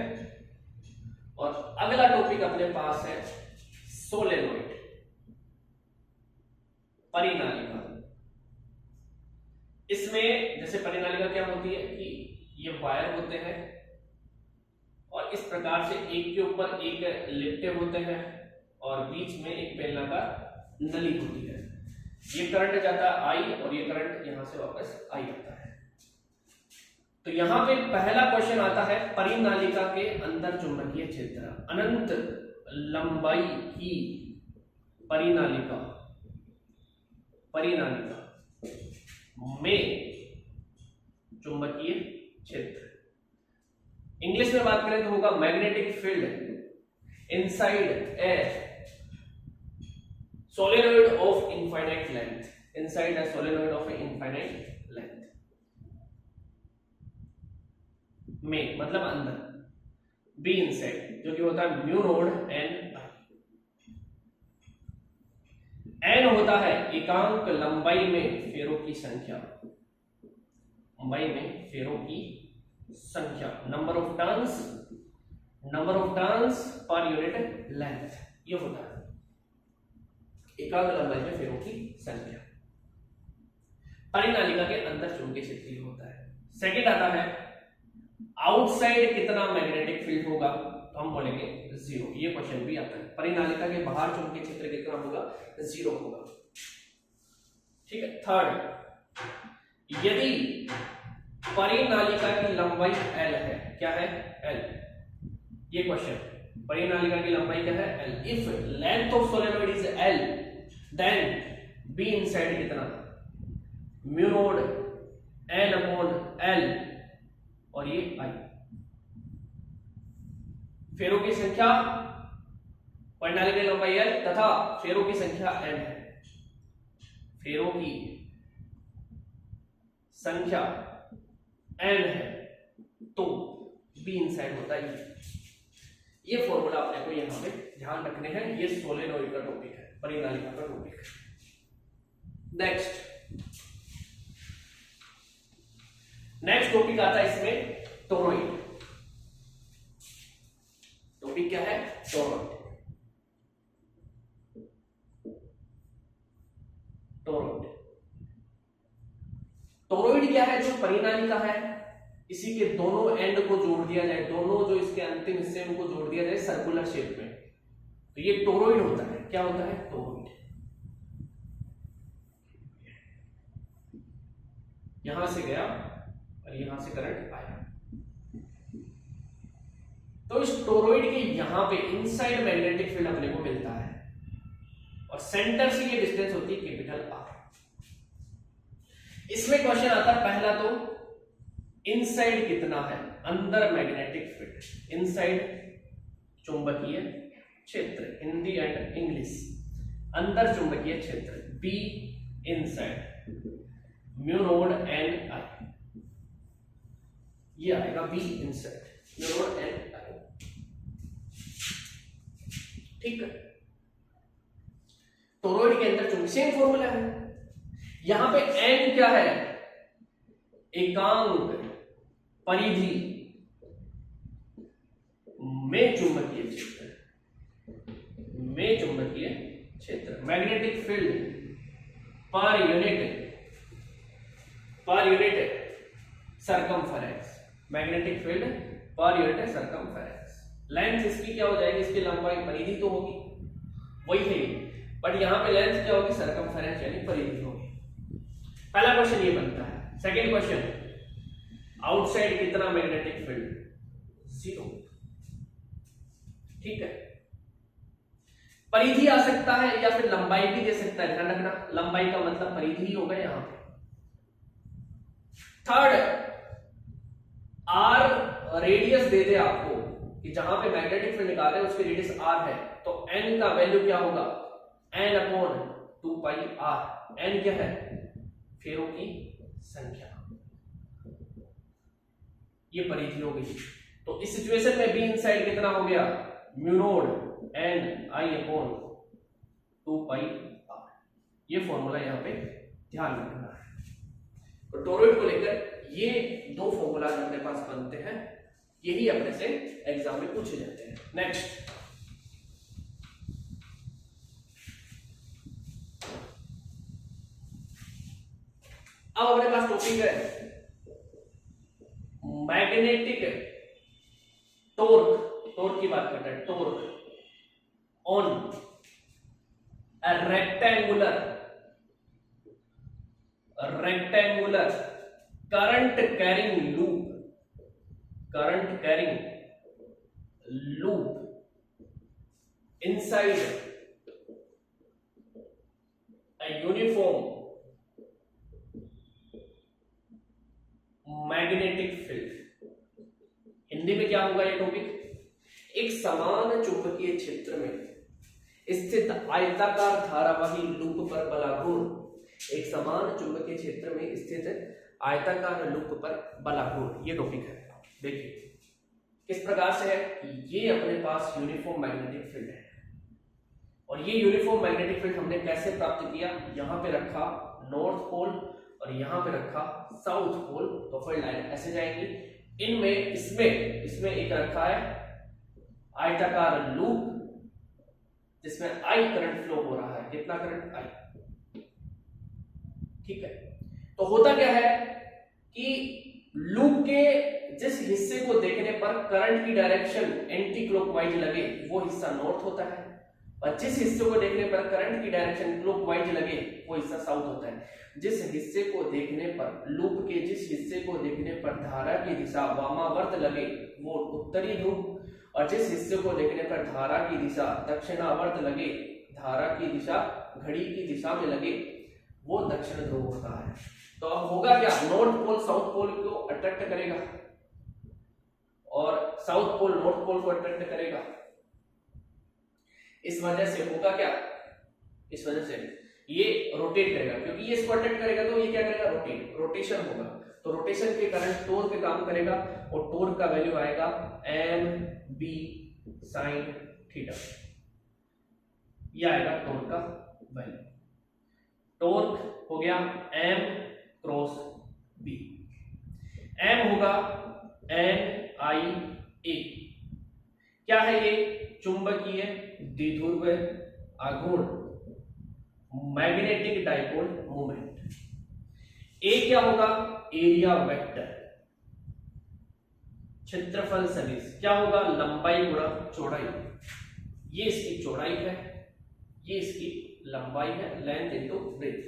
और अगला टॉपिक अपने पास है सोलेनोइड, परिनालिका। इसमें जैसे परिनालिका क्या होती है कि ये वायर होते हैं और इस प्रकार से एक के ऊपर एक लिपटे होते हैं और बीच में एक बेलनाकार नली होती है। ये करंट जाता है I और ये करंट यहां से वापस I आता है। तो यहां पे पहला क्वेश्चन आता है परिनालिका के अंदर चुंबकीय क्षेत्र, अनंत लंबाई की परिनालिका में चुंबकीय क्षेत्र। इंग्लिश में बात करें तो होगा magnetic field inside a solenoid of infinite length, inside a solenoid of infinite length में, मतलब अंदर, बी इनसाइड, जो कि होता है म्यू नोड एन आई। एन होता है एकांक लंबाई में फेरों की संख्या, लंबाई में फेरों की संख्या, number of turns per unit length, ये होता है एकांक लंबाई में फेरों की संख्या। परिनालिका के अंदर चुंबकीय क्षेत्र होता है। सेकंड आता है आउटसाइड कितना मैग्नेटिक फील्ड होगा, तो हम बोलेंगे 0। ये क्वेश्चन भी आता है, परिनालिका के बाहर चुंबकीय क्षेत्र कितना होगा, 0 होगा, ठीक है। थर्ड, यदि परिनालिका की लंबाई L है, क्या है L, ये क्वेश्चन, परिनालिका की लंबाई क्या है L, if length of solenoid is L then B inside कितना, mu nought N upon L और ये I। फेरों की संख्या परिनालिका की लंबाई L तथा फेरों की संख्या N है, फेरों की संख्या N है तो B इनसाइड होता है। ये फॉर्मूला अपने को यहां पे ध्यान रखने हैं। ये सोलेनोइड का टॉपिक है, परिनालिका का टॉपिक है। नेक्स्ट टॉपिक आता है इसमें टोरॉइड। टॉपिक क्या है? टोरॉइड। टोरॉइड क्या है? जो परिनालिका है, इसी के दोनों एंड को जोड़ दिया जाए, दोनों जो इसके अंतिम हिस्से उनको जोड़ दिया जाए सर्कुलर शेप में, तो ये टोरॉइड होता है। क्या होता है? टोरॉइड। यहां से गया और यहां से करंट आया, तो इस टोरॉइड के यहां पे इनसाइड मैग्नेटिक फील्ड अपने को मिलता है और सेंटर से ये डिस्टेंस होती है कैपिटल आर। इसमें क्वेश्चन आता है पहला तो इनसाइड कितना है, अंदर मैग्नेटिक फील्ड, इनसाइड चुंबकीय क्षेत्र, हिंदी एंड इंग्लिश, अंदर चुंबकीय क्षेत्र, B inside mu node N I, ये आएगा B inside mu node N I. ठीक है, टोरॉइड के अंदर चुंबकीय, सेम फॉर्मूला है। यहां पे एन क्या है? एकांक परिधि में चुंबकीय क्षेत्र, में चुंबकीय क्षेत्र, magnetic field per unit circumference, magnetic field per unit circumference. Length इसकी क्या हो जाएगी? इसकी लंबाई, परिधि तो होगी वही है, बट यहां पे लेंथ क्या होगी? सरकमफेरेंस यानी परिधि होगी। पहला क्वेश्चन ये बनता है। सेकंड क्वेश्चन, आउटसाइड कितना मैग्नेटिक फील्ड? 0। ठीक है, परिधि आ सकता है या फिर लंबाई भी दे सकता है, ध्यान रखना, लंबाई का मतलब परिधि ही होगा यहां पे। थर्ड, आर रेडियस दे दे आपको कि जहां पे मैग्नेटिक फील्ड निकाले उसकी रेडियस आर है, तो एन का वैल्यू क्या होगा? N upon 2 pi R. N क्या है? फेरों की संख्या, ये परिधि हो गई। तो इस सिचुएशन में बी इनसाइड कितना हो गया? Mu node N I upon 2 pi R. ये फॉर्मूला यहां पे ध्यान रखना है। तो टोरॉइड को लेकर ये दो फॉर्मूला अपने पास बनते हैं, यही अपने से एग्जाम में पूछे जाते हैं। नेक्स्ट, अब अपने पास टॉपिक है मैग्नेटिक टॉर्क। टॉर्क की बात करते हैं, torque on a rectangular current carrying loop inside a uniform magnetic field. Hindi में क्या होगा ये टॉपिक? एक समान चुंबकीय क्षेत्र में स्थित आयताकार धारावाही लूप पर बलाघूर्ण, एक समान चुंबकीय क्षेत्र में स्थित आयताकार लूप पर बलाघूर्ण, ये टॉपिक है। देखिए किस प्रकार से है, ये अपने पास यूनिफॉर्म मैग्नेटिक फील्ड है और ये यूनिफॉर्म मैग्नेटिक फील्ड हमने कैसे प्राप्त किया? यहां पे रखा नॉर्थ पोल और यहां पे रखा साउथ पोल, तो फील्ड लाइन ऐसे जाएंगी। इनमें इसमें एक रखा है आयताकार लूप जिसमें आई करंट फ्लो हो रहा है। कितना करंट? आई। ठीक है, तो होता क्या है कि लूप के जिस हिस्से को देखने पर करंट की डायरेक्शन एंटी क्लॉकवाइज लगे वो हिस्सा नॉर्थ होता है, और जिस हिस्से को देखने पर करंट की डायरेक्शन क्लॉकवाइज लगे वो हिस्सा साउथ होता है। जिस हिस्से को देखने पर, लूप के जिस हिस्से को देखने पर धारा की दिशा वामावर्त लगे वो उत्तरी ध्रुव, और जिस हिस्से को देखने पर धारा की दिशा दक्षिणावर्त लगे, धारा की दिशा घड़ी की दिशा में लगे, वो दक्षिण ध्रुव होता है। तो अब होगा क्या? नॉर्थ पोल साउथ पोल को अट्रैक्ट करेगा और साउथ पोल नॉर्थ पोल को अट्रैक्ट करेगा। इस वजह से होगा क्या? इस वजह से ये रोटेट करेगा, क्योंकि ये इसको अट्रैक्ट करेगा तो ये क्या करेगा? रोटेशन होगा। तो रोटेशन के कारण टॉर्क पे काम करेगा और टॉर्क का वैल्यू आएगा एम बी साइन थीटा, ये आएगा टॉर्क का वैल्यू। टॉर्क हो गया M क्रॉस B, M होगा NIA। क्या है ये? चुंबकीय द्विध्रुव आघूर्ण, मैग्नेटिक डाइपोल मोमेंट। ए क्या होगा? एरिया वेक्टर, क्षेत्रफल सदिश। क्या होगा? लंबाई गुणा चौड़ाई। ये इसकी चौड़ाई है, ये इसकी लंबाई है, लेंथ इनटू ब्रेथ।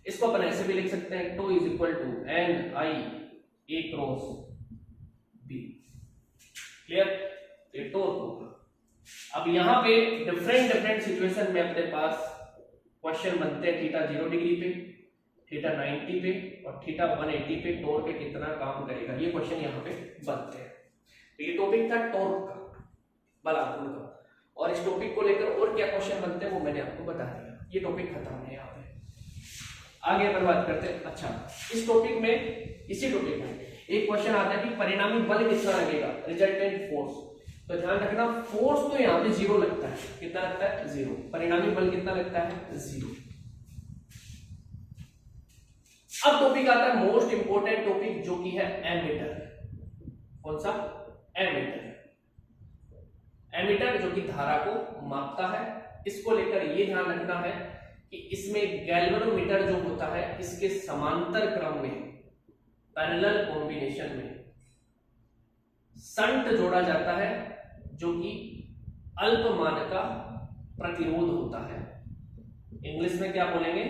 इसको अपन ऐसे भी लिख सकते हैं, tau is equal to NIA cross B। Clear? ये टॉर्क होगा। अब यहां पे डिफरेंट सिचुएशन में अपने पास क्वेश्चन बनते हैं, थीटा 0 डिग्री पे, थीटा 90 पे और थीटा 180 पे टॉर्क पे कितना काम करेगा, ये क्वेश्चन यहाँ पे बनते हैं। तो ये टॉपिक था टॉर्क का, बल आघूर्ण का। और इस टॉपिक को लेकर और क्या क्वेश्चन बनते हैं वो मैंने आपको बता दिया। ये टॉपिक खत्म है। यहाँ पे आगे अपन बात करते हैं। अच्छा, इस टॉपिक में, इसी टॉपिक में एक क्वेश्चन आता है कि परिणामी बल कितना लगेगा, रिजल्टेंट फोर्स। तो ध्यान रखना, फोर्स तो यहाँ पे 0 लगता है। कितना लगता है? 0। परिणामी बल कितना लगता है? 0। अब टॉपिक आता है मोस्ट इंपोर्टेंट टॉपिक, जो कि है एमीटर। कौन सा? एमीटर। एमीटर जो कि धारा को मापता है। इसको लेकर ये ध्यान रखना है कि इसमें गैल्वेनोमीटर जो होता है, इसके समांतर क्रम में, पैरेलल कॉम्बिनेशन में संट जोड़ा जाता है, जो कि अल्पमान का प्रतिरोध होता है। इंग्लिश में क्या बोलेंगे?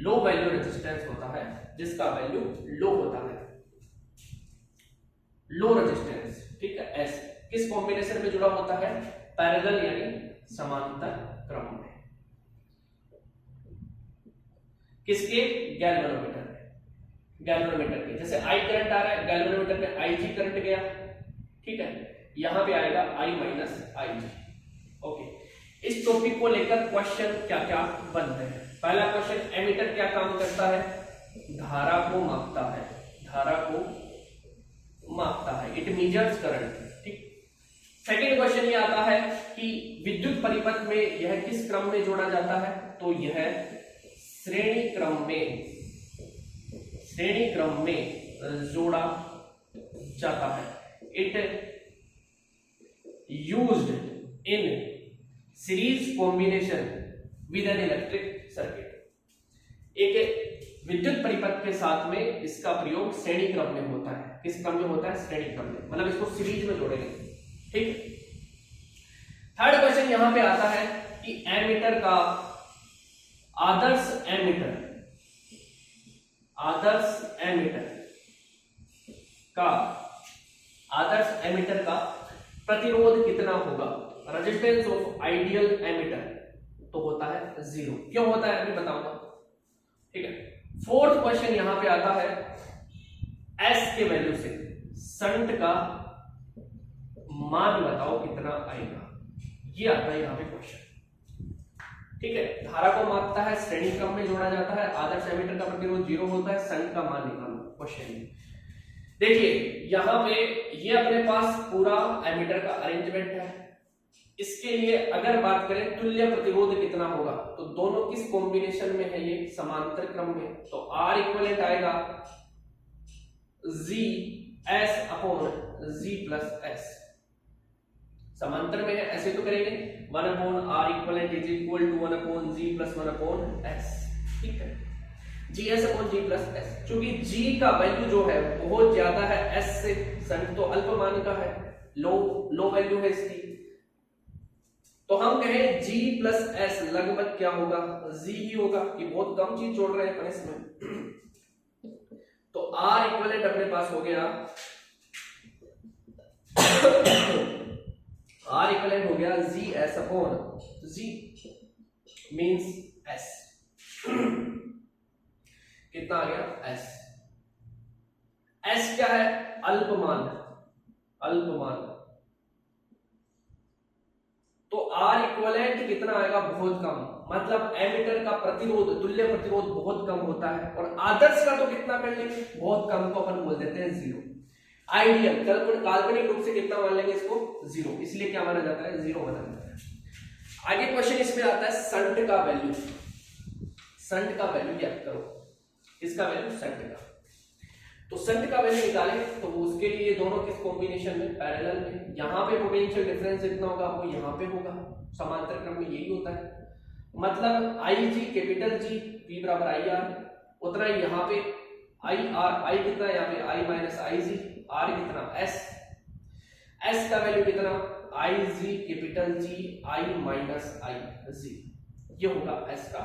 लो वैल्यू रेजिस्टेंस होता है, जिसका वैल्यू लो होता है, लो रेजिस्टेंस। ठीक है? एस किस कॉम्बिनेशन में जुड़ा होता है? पैरेलल यानी समांतर क्रम में। किसके? गैल्वेनोमीटर में। गैल्वेनोमीटर के जैसे आई करंट आ रहा है, गैल्वेनोमीटर में IG करंट गया। ठीक है? यहां पे आएगा I माइनस IG। ओके, इस टॉपिक को लेकर क्वेश्चन क्या क्या बनते हैं। पहला क्वेश्चन, एमीटर क्या काम करता है? धारा को मापता है, धारा को मापता है, इट मेजर्स करंट। ठीक। सेकंड क्वेश्चन ये आता है कि विद्युत परिपथ में यह किस क्रम में जोड़ा जाता है? तो यह श्रेणी क्रम में जोड़ा जाता है। It used in series combination with an electric circuit. एक विद्युत परिपथ के साथ में इसका प्रयोग श्रेणी क्रम में होता है। किस क्रम में होता है? श्रेणी क्रम में, मतलब इसको सीरीज में जोड़ेंगे। ठीक। थर्ड क्वेश्चन यहां पे आता है कि एमीटर का आदर्श एमीटर का प्रतिरोध कितना होगा? रेजिस्टेंस ऑफ आइडियल एमीटर तो होता है 0। क्यों होता है अभी बताऊंगा। ठीक है। फोर्थ क्वेश्चन यहां पे आता है, S के वैल्यू से संट का मान बताओ कितना आएगा। ये आता है यहां पे क्वेश्चन। ठीक है, धारा को मापता है, श्रेणी क्रम में जोड़ा जाता है, आदर्श एमीटर का प्रतिरोध 0 होता है, संट का मान निकालो। क्वेश्चन देखिए, यहां पे ये अपने पास पूरा एमीटर का अरेंजमेंट है। इसके लिए अगर बात करें तुल्य प्रतिरोध कितना होगा, तो दोनों किस कॉम्बिनेशन में है? ये समांतर क्रम में। तो R इक्विवेलेंट आएगा GS upon G plus S। समांतर में है, ऐसे तो करेंगे 1 upon R equivalent is equal to 1 upon G plus 1 upon S। ठीक है, GS upon G plus S। क्योंकि G का वैल्यू जो है बहुत ज्यादा है S से, संट तो अल्पमान का है, लो वैल्यू है इसकी। तो हम कहें G प्लस S लगभग क्या होगा? G ही होगा, कि बहुत कम चीज जोड़ रहे हैं इसमें। तो R इक्विवेलेंट अपने पास हो गया R इक्विवेलेंट हो गया GS upon G means S। कितना आ गया? S। S क्या है? अल्पमान। तो R इक्विवेलेंट कितना आएगा? बहुत कम। मतलब एमीटर का प्रतिरोध, तुल्य प्रतिरोध बहुत कम होता है। और आदर्श का तो कितना कर लेंगे? बहुत कम को अपन बोल देते हैं 0। आइडियल काल्पनिक रूप से कितना मान लेंगे इसको? 0। इसलिए क्या माना जाता है? 0 माना जाता है। आगे क्वेश्चन इसमें आता है संट का वैल्यू। संट का वैल्यू ज्ञात करो। इसका वैल्यू संट का, तो संट का वैल्यू निकाले तो उसके लिए दोनों किस कॉम्बिनेशन में, पैरेलल में। यहाँ पे पोटेंशियल डिफरेंस जितना होगा वो यहाँ पे होगा, समांतर क्रम में यही होता है। मतलब आई जी कैपिटल जी V बराबर आई आर, उतना ही यहाँ पे आई आर, आई कितना यहाँ पे आई माइनस आई जी, आर कितना एस, एस का वैल्यू कितना आई जी कैपिटल जी आई माइनस आई जी, ये होगा एस का।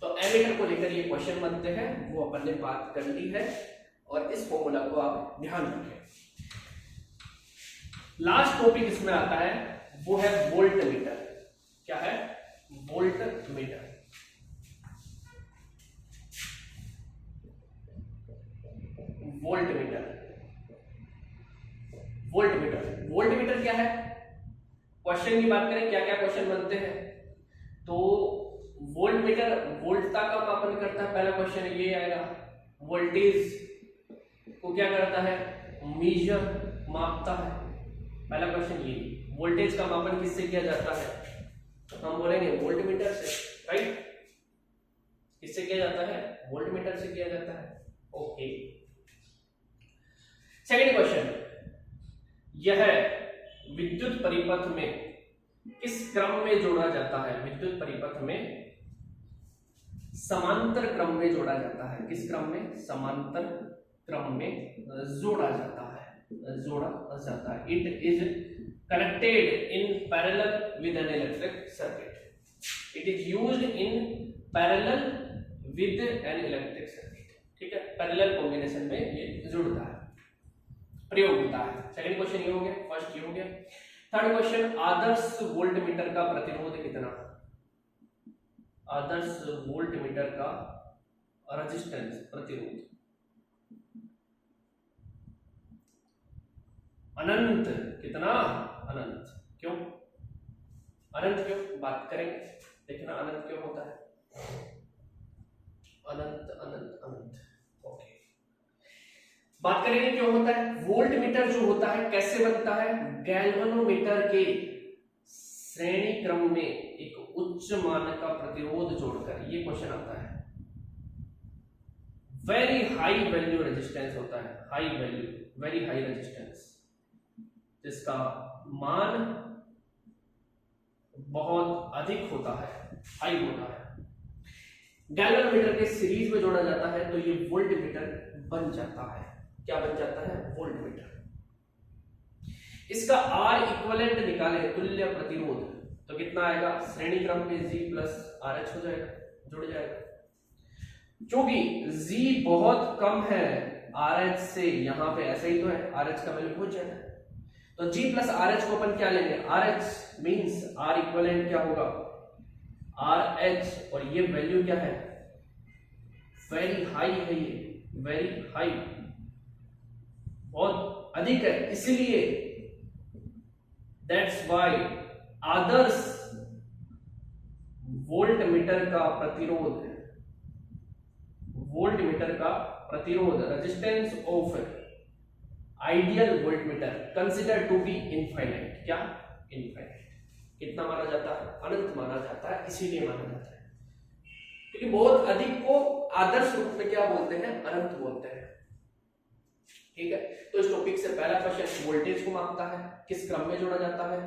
तो एमीटर को लेकर ये क्वेश्चन बनते हैं, वो अपन ने बात कर ली है और इस फॉर्मूला को आप ध्यान रखें। लास्ट टॉपिक इसमें आता है वो है वोल्ट मीटर। क्या है? Volt meter. Volt meter, volt meter, volt meter क्या है? क्वेश्चन की बात करें क्या क्या क्वेश्चन बनते हैं, तो वोल्ट मीटर वोल्टता का मापन करता है। पहला क्वेश्चन ये आएगा। वोल्टेज को क्या करता है? मेजर, मापता है। पहला क्वेश्चन ये। वोल्टेज का मापन किससे किया जाता है? तो हम बोलेंगे वोल्ट मीटर से, राइट? किससे किया जाता है? वोल्ट मीटर से किया जाता है। ओके। सेकंड क्वेश्चन, यह विद्युत परिपथ में किस क्रम में जोड़ा जाता है? विद्युत परिपथ में समांतर क्रम में जोड़ा जाता है। किस क्रम में? समांतर क्रम में जोड़ा जाता है, जोड़ा जाता है। It is connected in parallel with an electric circuit. It is used in parallel with an electric circuit. ठीक है, पैरेलल कॉम्बिनेशन में ये जुड़ता है, प्रयोग होता है। सेकंड क्वेश्चन ये हो गया, फर्स्ट ये हो गया। थर्ड क्वेश्चन, आदर्श वोल्ट मीटर का प्रतिरोध कितना? आदर्श वोल्ट मीटर का रेजिस्टेंस, प्रतिरोध अनंत। कितना? अनंत। क्यों अनंत? क्यों बात करेंगे, देखना अनंत क्यों होता है। अनंत अनंत अनंत, ओके, बात करेंगे क्यों होता है। वोल्ट मीटर जो होता है कैसे बनता है? गैल्वेनोमीटर के श्रेणी क्रम में एक उच्च मान का प्रतिरोध जोड़कर, ये क्वेश्चन आता है। वेरी हाई वैल्यू रेजिस्टेंस होता है, high value, very high resistance, जिसका मान बहुत अधिक होता है, हाई होता है। गैल्वेनोमीटर के सीरीज में जोड़ा जाता है तो ये वोल्ट मीटर बन जाता है। क्या बन जाता है? Volt meter. इसका R इक्विवेलेंट निकाले, तुल्य प्रतिरोध, तो कितना आएगा? श्रेणी क्रम में G प्लस RH हो जाएगा, जुड़ जाएगा। क्योंकि G बहुत कम है RH से, यहां पे ऐसा ही तो है, RH का वैल्यू पहुंच जाएगा। तो G प्लस RH को अपन क्या लेंगे? RH मींस R इक्विवेलेंट क्या होगा? RH, और ये वैल्यू क्या है? वेरी हाई है, ये वेरी हाई, बहुत अधिक है, इसलिए दैट्स वाई आदर्श वोल्ट मीटर का प्रतिरोध, वोल्ट मीटर का प्रतिरोध, resistance of ideal volt meter consider to be infinite. क्या? इनफाइनाइट। कितना माना जाता है? अनंत माना जाता है, इसीलिए माना जाता है क्योंकि बहुत अधिक को आदर्श रूप में क्या बोलते हैं? अनंत बोलते हैं। ठीक है, तो इस टॉपिक से पहला क्वेश्चन वोल्टेज को मापता है, किस क्रम में जोड़ा जाता है,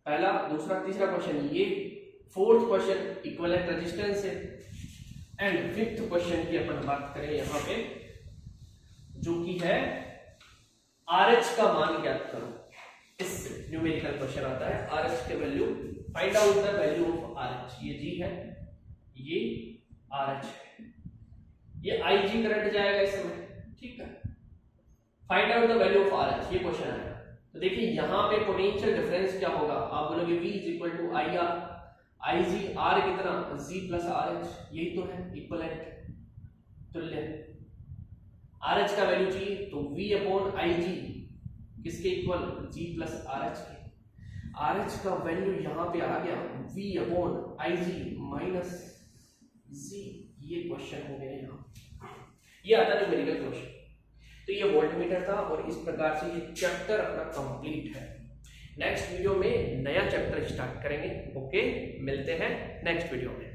पहला, दूसरा, तीसरा क्वेश्चन ये। फोर्थ क्वेश्चन इक्विवेलेंट रेजिस्टेंस है। एंड फिफ्थ क्वेश्चन की अपन बात करें यहां पे, जो कि है RH का मान ज्ञात करो। इस न्यूमेरिकल क्वेश्चन आता है, RH के value, find out the value of RH। ये G है, ये RH है, ये IG करंट जाएगा इसमें। ठीक है, find out the value of RH, ये क्वेश्चन है। तो देखिए यहां पे पोटेंशियल डिफरेंस क्या होगा? आप बोलोगे V is equal to I R, I G, R कितना? G प्लस RH, यही तो है इक्विवेलेंट, तुल्य। RH का वैल्यू चाहिए तो V अपॉन आई जी, किसके इक्वल? G प्लस RH के। RH का वैल्यू यहां पे आ गया V upon I G minus G, ये क्वेश्चन हो गया यहाँ, ये आता है न्यूमेरिकल क्वेश्चन। तो ये वोल्ट मीटर था और इस प्रकार से ये चैप्टर अपना कंप्लीट है। नेक्स्ट वीडियो में नया चैप्टर स्टार्ट करेंगे। ओके, मिलते हैं नेक्स्ट वीडियो में।